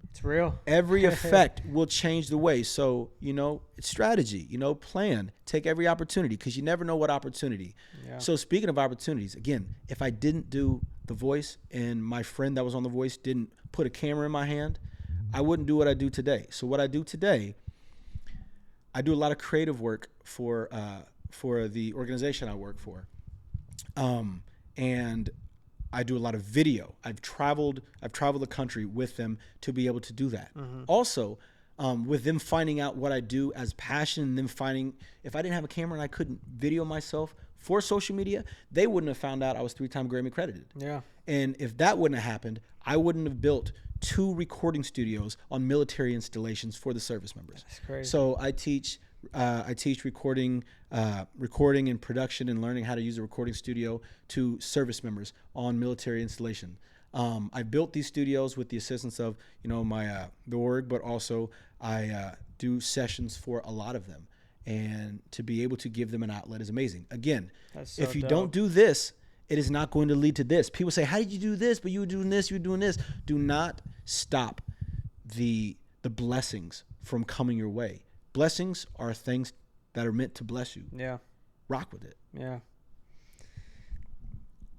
It's real. Every effect will change the way. So, it's strategy, plan, take every opportunity because you never know what opportunity. Yeah. So speaking of opportunities, again, if I didn't do The Voice and my friend that was on The Voice didn't put a camera in my hand, I wouldn't do what I do today. So what I do today, I do a lot of creative work for the organization I work for. And I do a lot of video. I've traveled the country with them to be able to do that. Mm-hmm. Also, with them finding out what I do as passion, and them finding if I didn't have a camera and I couldn't video myself for social media, they wouldn't have found out I was 3-time Grammy credited. Yeah. And if that wouldn't have happened, I wouldn't have built 2 recording studios on military installations for the service members. That's crazy. So I teach recording and production and learning how to use a recording studio to service members on military installation. I built these studios with the assistance of my the org, but also I do sessions for a lot of them, and to be able to give them an outlet is amazing. Again, so if you don't do this, it is not going to lead to this. People say, how did you do this? But you were doing this, you were doing this. Do not stop the blessings from coming your way. Blessings are things that are meant to bless you. Yeah. Rock with it. Yeah.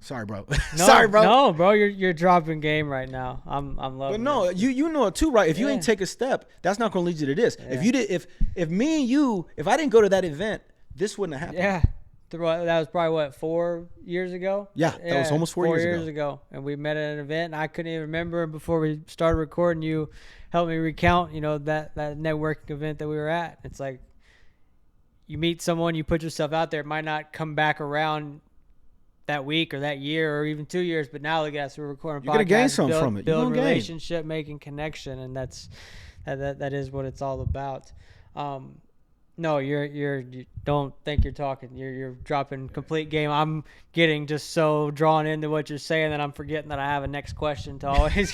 Sorry, bro. No, Sorry, bro. No, bro, you're dropping game right now. I'm loving it. But no, you know it too, right? If you ain't take a step, that's not going to lead you to this. Yeah. If you did, if me and you, if I didn't go to that event, this wouldn't have happened. Yeah. That was probably 4 years ago? Yeah, that was almost 4 years ago. And we met at an event, and I couldn't even remember before we started recording. You helped me recount, that networking event that we were at. It's like you meet someone, you put yourself out there. It might not come back around that week or that year or even 2 years, but now look at us, we're recording a podcast. You're going to gain something from it. Build relationship, making connection, and that is what it's all about. No, you don't think you're talking. You're dropping complete game. I'm getting just so drawn into what you're saying that I'm forgetting that I have a next question to always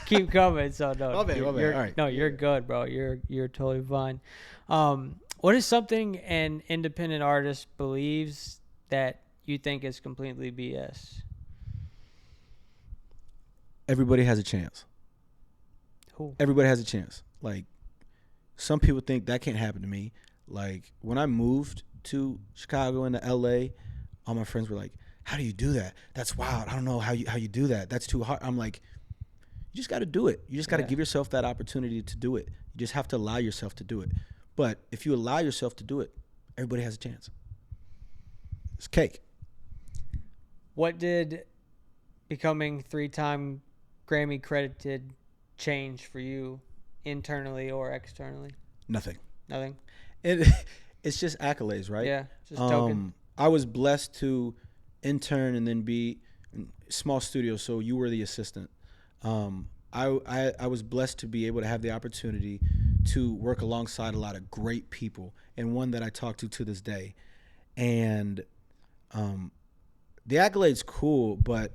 keep coming. So no, all right. No, you're good, bro. You're totally fine. What is something an independent artist believes that you think is completely BS? Everybody has a chance. Cool. Everybody has a chance. Like, some people think that can't happen to me. Like, when I moved to Chicago and to LA, all my friends were like, how do you do that? That's wild. I don't know how you do that. That's too hard. I'm like, you just got to do it. You just got to give yourself that opportunity to do it. You just have to allow yourself to do it. But if you allow yourself to do it, everybody has a chance. It's cake. What did becoming 3-time Grammy credited change for you internally or externally? Nothing. It's just accolades, right? Yeah, just token. I was blessed to intern and then be in small studio, so you were the assistant. I was blessed to be able to have the opportunity to work alongside a lot of great people, and one that I talk to this day. And the accolade's cool, but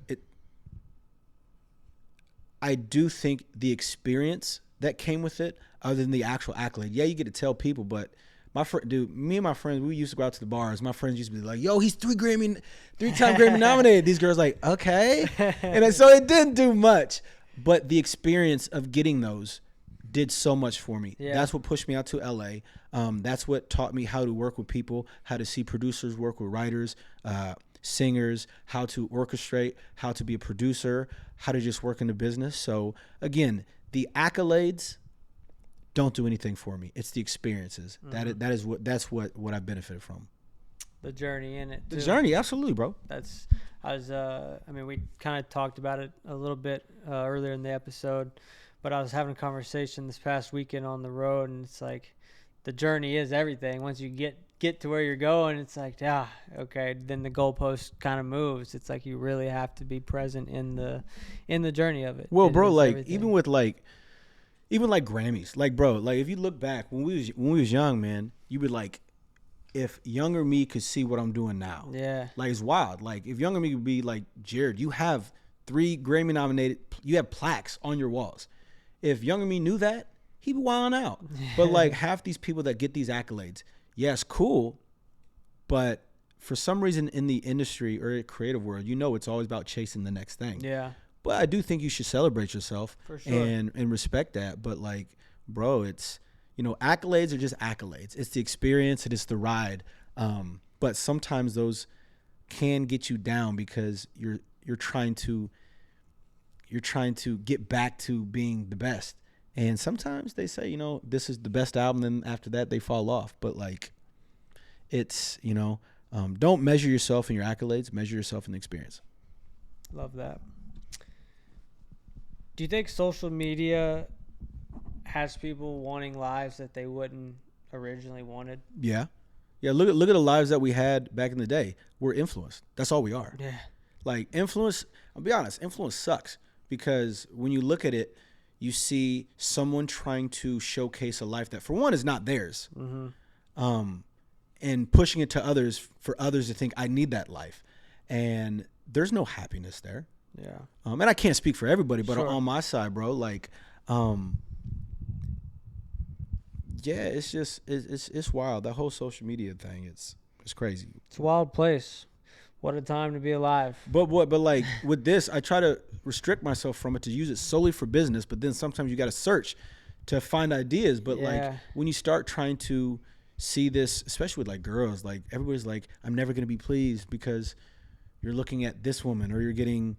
I do think the experience that came with it, other than the actual accolade, yeah, you get to tell people, but me and my friends, we used to go out to the bars. My friends used to be like, "Yo, he's three-time Grammy nominated." These girls like, okay, and so it didn't do much, but the experience of getting those did so much for me. Yeah. That's what pushed me out to LA. That's what taught me how to work with people, how to see producers work with writers, singers, how to orchestrate, how to be a producer, how to just work in the business. So again, the accolades don't do anything for me. It's the experiences. Mm-hmm. That's what I benefited from. The journey in it too. The journey, absolutely, bro. We kind of talked about it a little bit earlier in the episode, but I was having a conversation this past weekend on the road, and it's like the journey is everything. Once you get to where you're going, it's like, okay, then the goalpost kind of moves. It's like you really have to be present in the journey of it. Well, bro, like everything. Even like Grammys, like, bro, like if you look back when we was young, man, you would like, if younger me could see what I'm doing now, yeah, like it's wild. Like if younger me could be like, Jared, you have 3 Grammy nominated, you have plaques on your walls. If younger me knew that, he'd be wilding out. But like half these people that get these accolades, yes, cool, but for some reason in the industry or creative world, it's always about chasing the next thing. Yeah. But I do think you should celebrate yourself for sure. and respect that. But like, bro, it's, accolades are just accolades. It's the experience. It is the ride. But sometimes those can get you down because you're trying to get back to being the best. And sometimes they say, this is the best album. Then after that, they fall off. But like, it's, don't measure yourself in your accolades. Measure yourself in the experience. Love that. Do you think social media has people wanting lives that they wouldn't originally wanted? Yeah. Look at the lives that we had back in the day. We're influenced. That's all we are. Yeah. Like influence. I'll be honest. Influence sucks because when you look at it, you see someone trying to showcase a life that, for one, is not theirs, and pushing it to others for others to think I need that life, and there's no happiness there. Yeah. And I can't speak for everybody, but sure. on my side, bro, like, it's just, it's wild. That whole social media thing, it's crazy. It's a wild place. What a time to be alive. But like with this, I try to restrict myself from it to use it solely for business, but then sometimes you got to search to find ideas. But like when you start trying to see this, especially with like girls, like everybody's like, I'm never going to be pleased because you're looking at this woman or you're getting,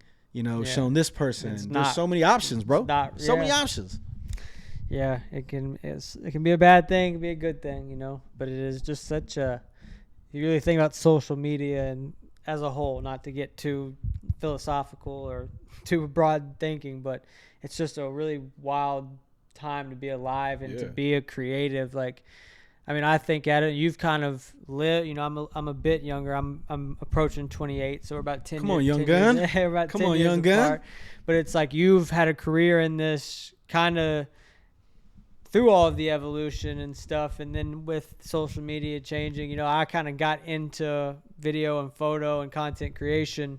shown this person. There's so many options, bro. So many options. Yeah, it can be a bad thing, it can be a good thing, but it is just such a, you really think about social media and as a whole, not to get too philosophical or too broad thinking, but it's just a really wild time to be alive and to be a creative. Like, I think at it, you've kind of lived, I'm a bit younger. I'm approaching 28, so we're about 10 Come years. on, young gun. About Come 10 on, years young gun. But it's like you've had a career in this kind of through all of the evolution and stuff, and then with social media changing, I kind of got into video and photo and content creation,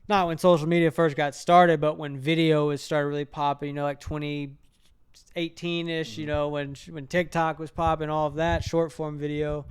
not when social media first got started, but when video was started really popping, like 2018-ish, when TikTok was popping, all of that short form video.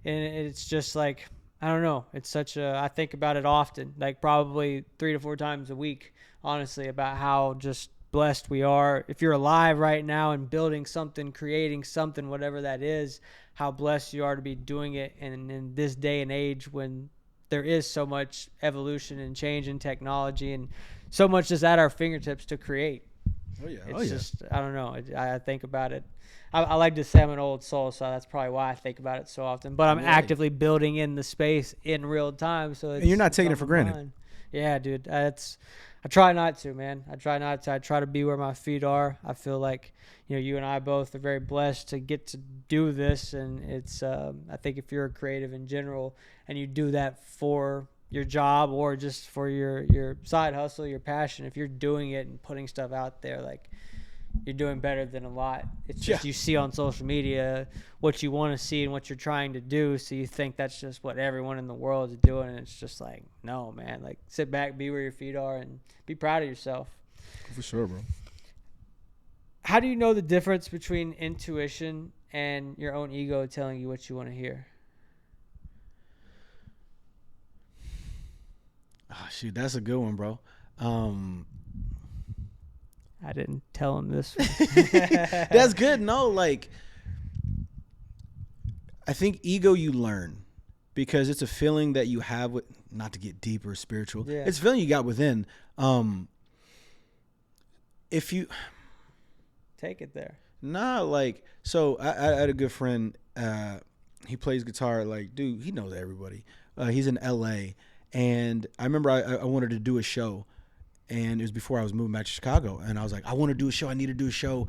And it's just like, I don't know, it's I think about it often, like probably 3 to 4 times a week, honestly, about how just blessed we are. If you're alive right now and building something, creating something, whatever that is, how blessed you are to be doing it. And in this day and age when there is so much evolution and change in technology and so much is at our fingertips to create. It's just, I don't know. I think about it. I like to say I'm an old soul, so that's probably why I think about it so often. But I'm actively building in the space in real time. So and you're not taking it for granted. Yeah, dude. I try not to, man. I try not to. I try to be where my feet are. I feel like, you and I both are very blessed to get to do this. And it's, I think if you're a creative in general and you do that for your job or just for your side hustle, your passion, if you're doing it and putting stuff out there, like you're doing better than a lot. It's just Yeah. you see on social media what you want to see and what you're trying to do, so you think that's just what everyone in the world is doing, and it's just like, no, man. Like, sit back, be where your feet are, and be proud of yourself. For sure, bro. How do you know the difference between intuition and your own ego telling you what you want to hear? Oh, shoot, that's a good one, bro. I didn't tell him this one. That's good. No, like, I think ego you learn because it's a feeling that you have with, not to get deep or spiritual. Yeah. It's a feeling you got within. If you Take it there. like, so I had a good friend. He plays guitar. Like, dude, he knows everybody. He's in LA, and I remember I wanted to do a show. And it was before I was moving back to Chicago. And I was like, I want to do a show. I need to do a show.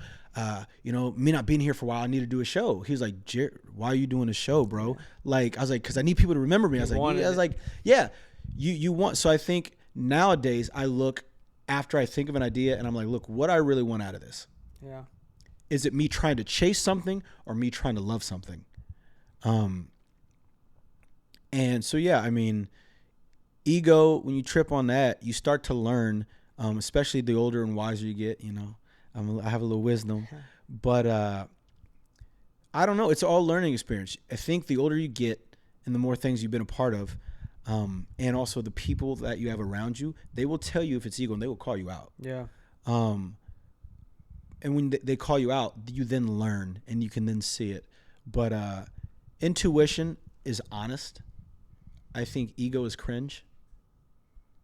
Me not being here for a while, I need to do a show. He was like, Jared, why are you doing a show, bro? Like, I was like, because I need people to remember me. I was like, yeah, you want. So I think nowadays I look after I think of an idea and I'm like, look, what I really want out of this. Yeah. Is it me trying to chase something or me trying to love something? And so, yeah, I mean, ego, when you trip on that, you start to learn, especially the older and wiser you get, I have a little wisdom, but I don't know. It's all learning experience. I think the older you get and the more things you've been a part of, and also the people that you have around you, they will tell you if it's ego and they will call you out. Yeah. And when they call you out, you then learn and you can then see it. But intuition is honest. I think ego is cringe,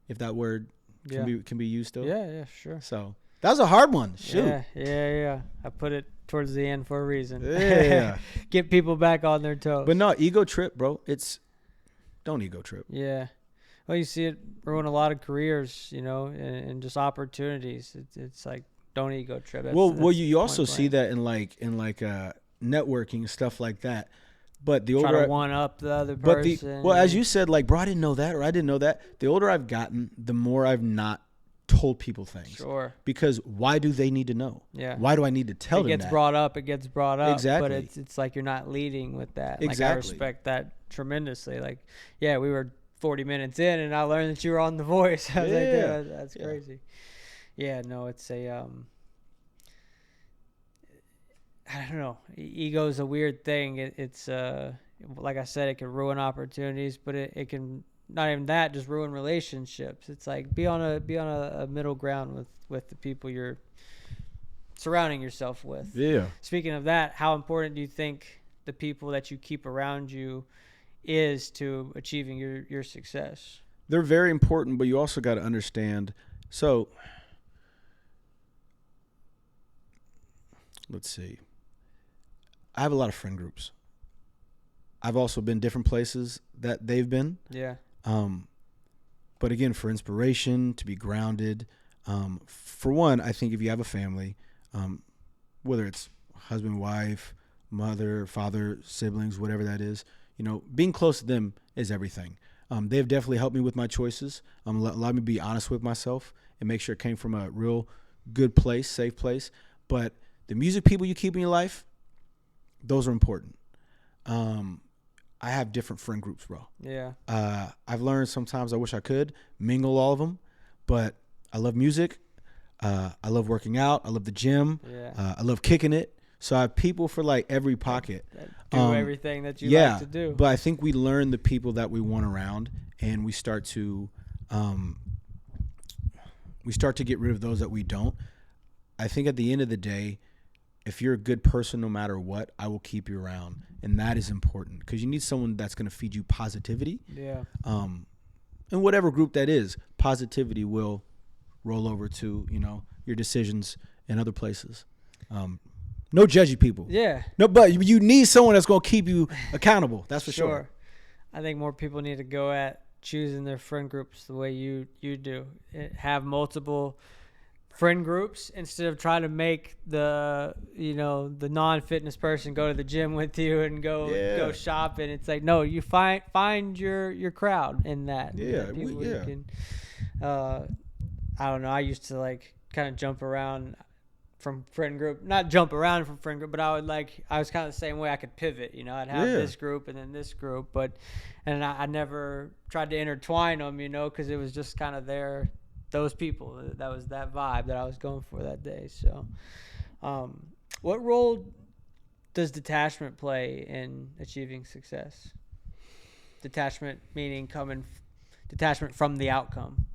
if that word can be used still. Yeah, sure. So that was a hard one. Shoot. Yeah. I put it towards the end for a reason. Yeah. Get people back on their toes. But no, ego trip, bro. Don't ego trip. Yeah. Well, you see it ruin a lot of careers, and just opportunities. It's like, don't ego trip. Well, you also see that in networking stuff like that. But the older try to one up the other person. As you said, like, bro, I didn't know that or I didn't know that. The older I've gotten, the more I've not told people things. Sure. Because why do they need to know? Yeah. Why do I need to tell them that? It gets brought up. Exactly. But it's like you're not leading with that. Exactly. Like, I respect that tremendously. Like, yeah, we were 40 minutes in and I learned that you were on The Voice. I was like, dude, that's crazy. Yeah, no, it's a I don't know. Ego is a weird thing. It's like I said, it can ruin opportunities, but it can not even that, just ruin relationships. It's like be on a middle ground with the people you're surrounding yourself with. Yeah. Speaking of that, how important do you think the people that you keep around you is to achieving your success? They're very important, but you also got to understand. So let's see. I have a lot of friend groups. I've also been different places that they've been. Yeah. But again, for inspiration, to be grounded. For one, I think if you have a family, whether it's husband, wife, mother, father, siblings, whatever that is, being close to them is everything. They've definitely helped me with my choices. Allowed me to be honest with myself and make sure it came from a real good place, safe place. But the music people you keep in your life, those are important. I have different friend groups, bro. Yeah. I've learned sometimes I wish I could mingle all of them, but I love music. I love working out. I love the gym. Yeah. I love kicking it. So I have people for like every pocket. That do everything that you like to do. But I think we learn the people that we want around, and we start to get rid of those that we don't. I think at the end of the day, if you're a good person, no matter what, I will keep you around. And that is important because you need someone that's going to feed you positivity. Yeah. And whatever group that is, positivity will roll over to, your decisions in other places. No judgy people. Yeah. No, but you need someone that's going to keep you accountable. That's for sure. I think more people need to go at choosing their friend groups the way you do. Have multiple friend groups instead of trying to make the non-fitness person go to the gym with you and go shopping. It's like, no, you find your crowd in that. I don't know. I used to like kind of jump around from friend group, not jump around from friend group, but I was kind of the same way. I could pivot, I'd have this group and then this group, and I never tried to intertwine them, because it was just kind of those people. That was that vibe that I was going for that day. So, what role does detachment play in achieving success? Detachment meaning detachment from the outcome.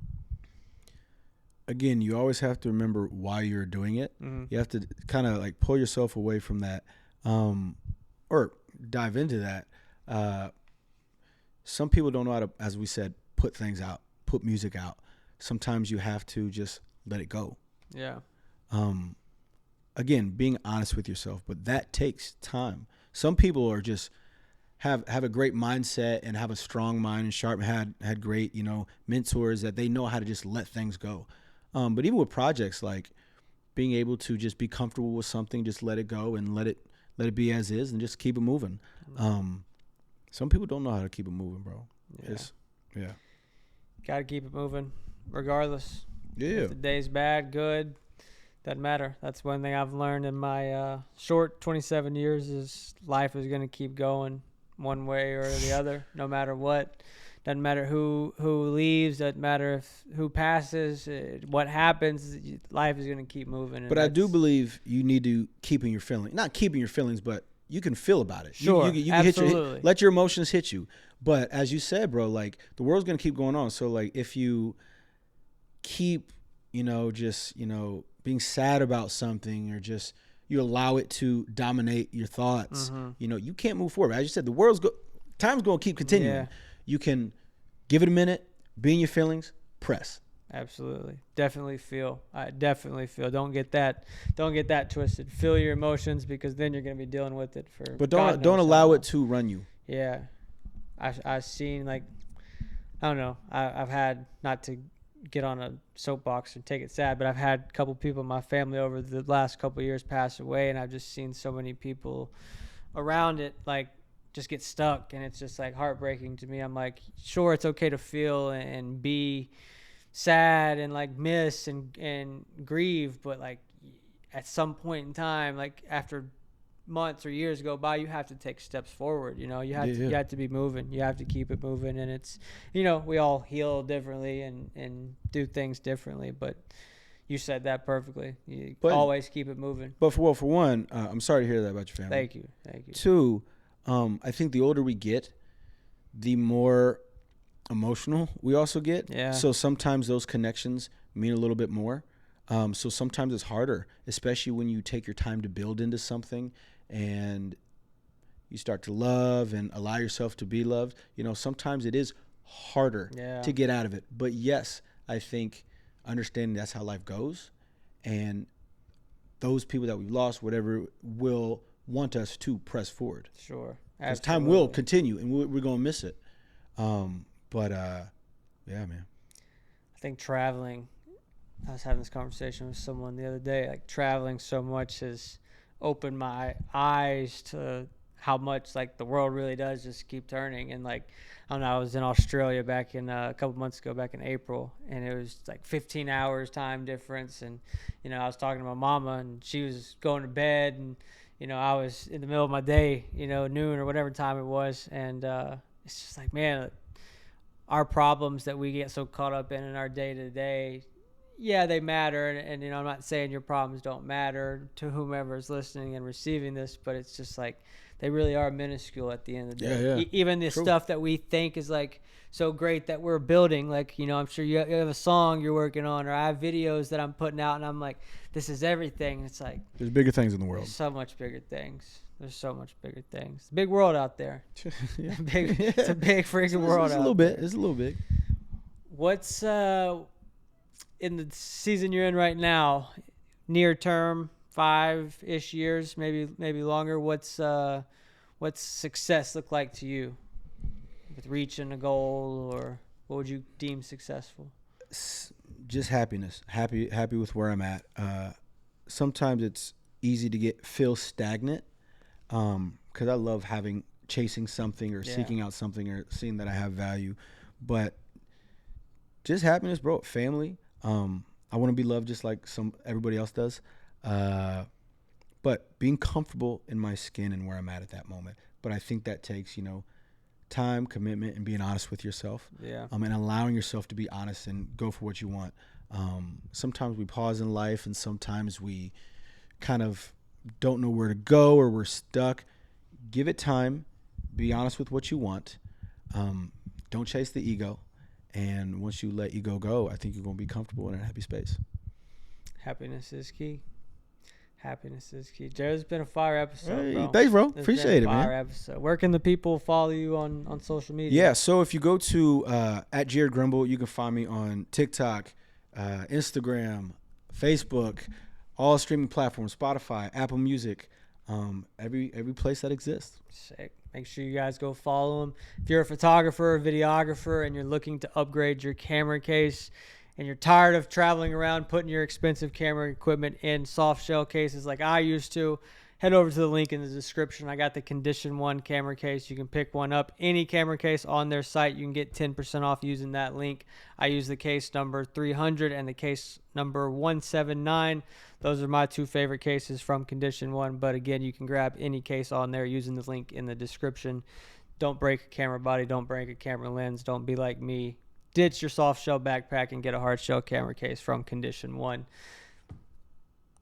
Again, you always have to remember why you're doing it. Mm-hmm. You have to kind of like pull yourself away from that, or dive into that. Some people don't know how to, as we said, put things out, put music out. Sometimes you have to just let it go. Yeah. Again, being honest with yourself, but that takes time. Some people are just have a great mindset and have a strong mind and sharp, had great, mentors that they know how to just let things go. But even with projects, like being able to just be comfortable with something, just let it go and let it be as is and just keep it moving. Some people don't know how to keep it moving, bro. Yeah. Got to keep it moving regardless. Yeah. If the day's bad, good, doesn't matter. That's one thing I've learned in my short 27 years is life is going to keep going one way or the other, no matter what. Doesn't matter who leaves. Doesn't matter who passes. What happens. Life is going to keep moving. But I do believe you need to not keeping your feelings, but you can feel about it. Sure, you absolutely. Let your emotions hit you. But as you said, bro, like the world's going to keep going on. So like if you keep, just, being sad about something or just you allow it to dominate your thoughts, you can't move forward. As you said, time's going to keep continuing. Yeah. You can give it a minute, be in your feelings, press. Absolutely. I definitely feel. Don't get that twisted. Feel your emotions because then you're going to be dealing with it for. But don't allow it to run you. Yeah. I've seen I don't know. I've had, not to get on a soapbox or take it sad, but I've had a couple people in my family over the last couple of years pass away, and I've just seen so many people around it just get stuck, and it's just heartbreaking to me. I'm like, sure, it's okay to feel and be sad and miss and grieve, but at some point in time, after months or years go by, you have to take steps forward. You have to be moving. You have to keep it moving, and it's we all heal differently and do things differently, but you said that perfectly. You always keep it moving. But for one, I'm sorry to hear that about your family. Thank you. Two, I think the older we get, the more emotional we also get. Yeah. So sometimes those connections mean a little bit more. So sometimes it's harder, especially when you take your time to build into something and you start to love and allow yourself to be loved. Sometimes it is harder to get out of it. But yes, I think understanding that's how life goes, and those people that we've lost, whatever, will want us to press forward. Sure. Because time will continue, and we're going to miss it. Yeah, man. I think traveling, I was having this conversation with someone the other day, traveling so much has opened my eyes to how much the world really does just keep turning. And I don't know, I was in Australia back in a couple months ago, back in April, and it was 15 hours time difference. And, I was talking to my mama, and she was going to bed, and, I was in the middle of my day, noon or whatever time it was. And it's just man, our problems that we get so caught up in our day to day, yeah, they matter. And I'm not saying your problems don't matter to whomever is listening and receiving this, but it's just they really are minuscule at the end of the day. Yeah. Even the stuff that we think is so great that we're building, I'm sure you have a song you're working on, or I have videos that I'm putting out, and I'm this is everything. And it's there's bigger things in the world. There's so much bigger things. There's so much bigger things. It's a big world out there. It's a big freaking world. It's a little bit. It's a little big. What's in the season you're in right now, near term, 5-ish years, maybe longer? What's success look like to you with reaching a goal, or what would you deem successful? Just happiness. Happy with where I'm at. Sometimes it's easy to feel stagnant, because I love chasing something or seeking out something or seeing that I have value. But just happiness, bro. Family. I want to be loved just like everybody else does. But being comfortable in my skin and where I'm at that moment. But I think that takes, time, commitment, and being honest with yourself. Yeah. And allowing yourself to be honest and go for what you want. Sometimes we pause in life, and sometimes we kind of don't know where to go, or we're stuck. Give it time. Be honest with what you want. Don't chase the ego. And once you let ego go, I think you're going to be comfortable in a happy space. Happiness is key. Happiness is key. Jared, it's been a fire episode, bro. Thanks, bro. It's Appreciate it, man. Fire episode. Where can the people follow you on social media? Yeah, so if you go to at Jared Grimble, you can find me on TikTok, Instagram, Facebook, all streaming platforms, Spotify, Apple Music, every place that exists. Sick. Make sure you guys go follow him. If you're a photographer or videographer and you're looking to upgrade your camera case and you're tired of traveling around putting your expensive camera equipment in soft shell cases like I used to, head over to the link in the description. I got the Condition 1 camera case. You can pick one up. Any camera case on their site, you can get 10% off using that link. I use the case number 300 and the case number 179. Those are my two favorite cases from Condition 1. But again, you can grab any case on there using the link in the description. Don't break a camera body. Don't break a camera lens. Don't be like me. Ditch your soft shell backpack and get a hard shell camera case from Condition 1.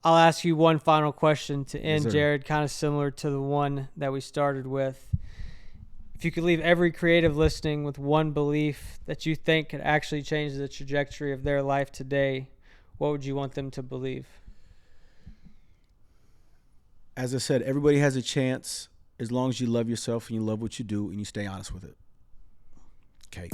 I'll ask you one final question to end, Jared, kind of similar to the one that we started with. If you could leave every creative listening with one belief that you think could actually change the trajectory of their life today, what would you want them to believe? As I said, everybody has a chance as long as you love yourself and you love what you do and you stay honest with it. Cake.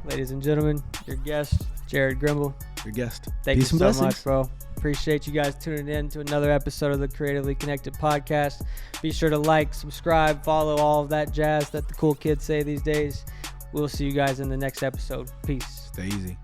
Ladies and gentlemen, your guest, Jared Grimble. Your guest. Thank Peace you and so much, bro. Appreciate you guys tuning in to another episode of the Creatively Connected podcast. Be sure to like, subscribe, follow, all of that jazz that the cool kids say these days. We'll see you guys in the next episode. Peace. Stay easy.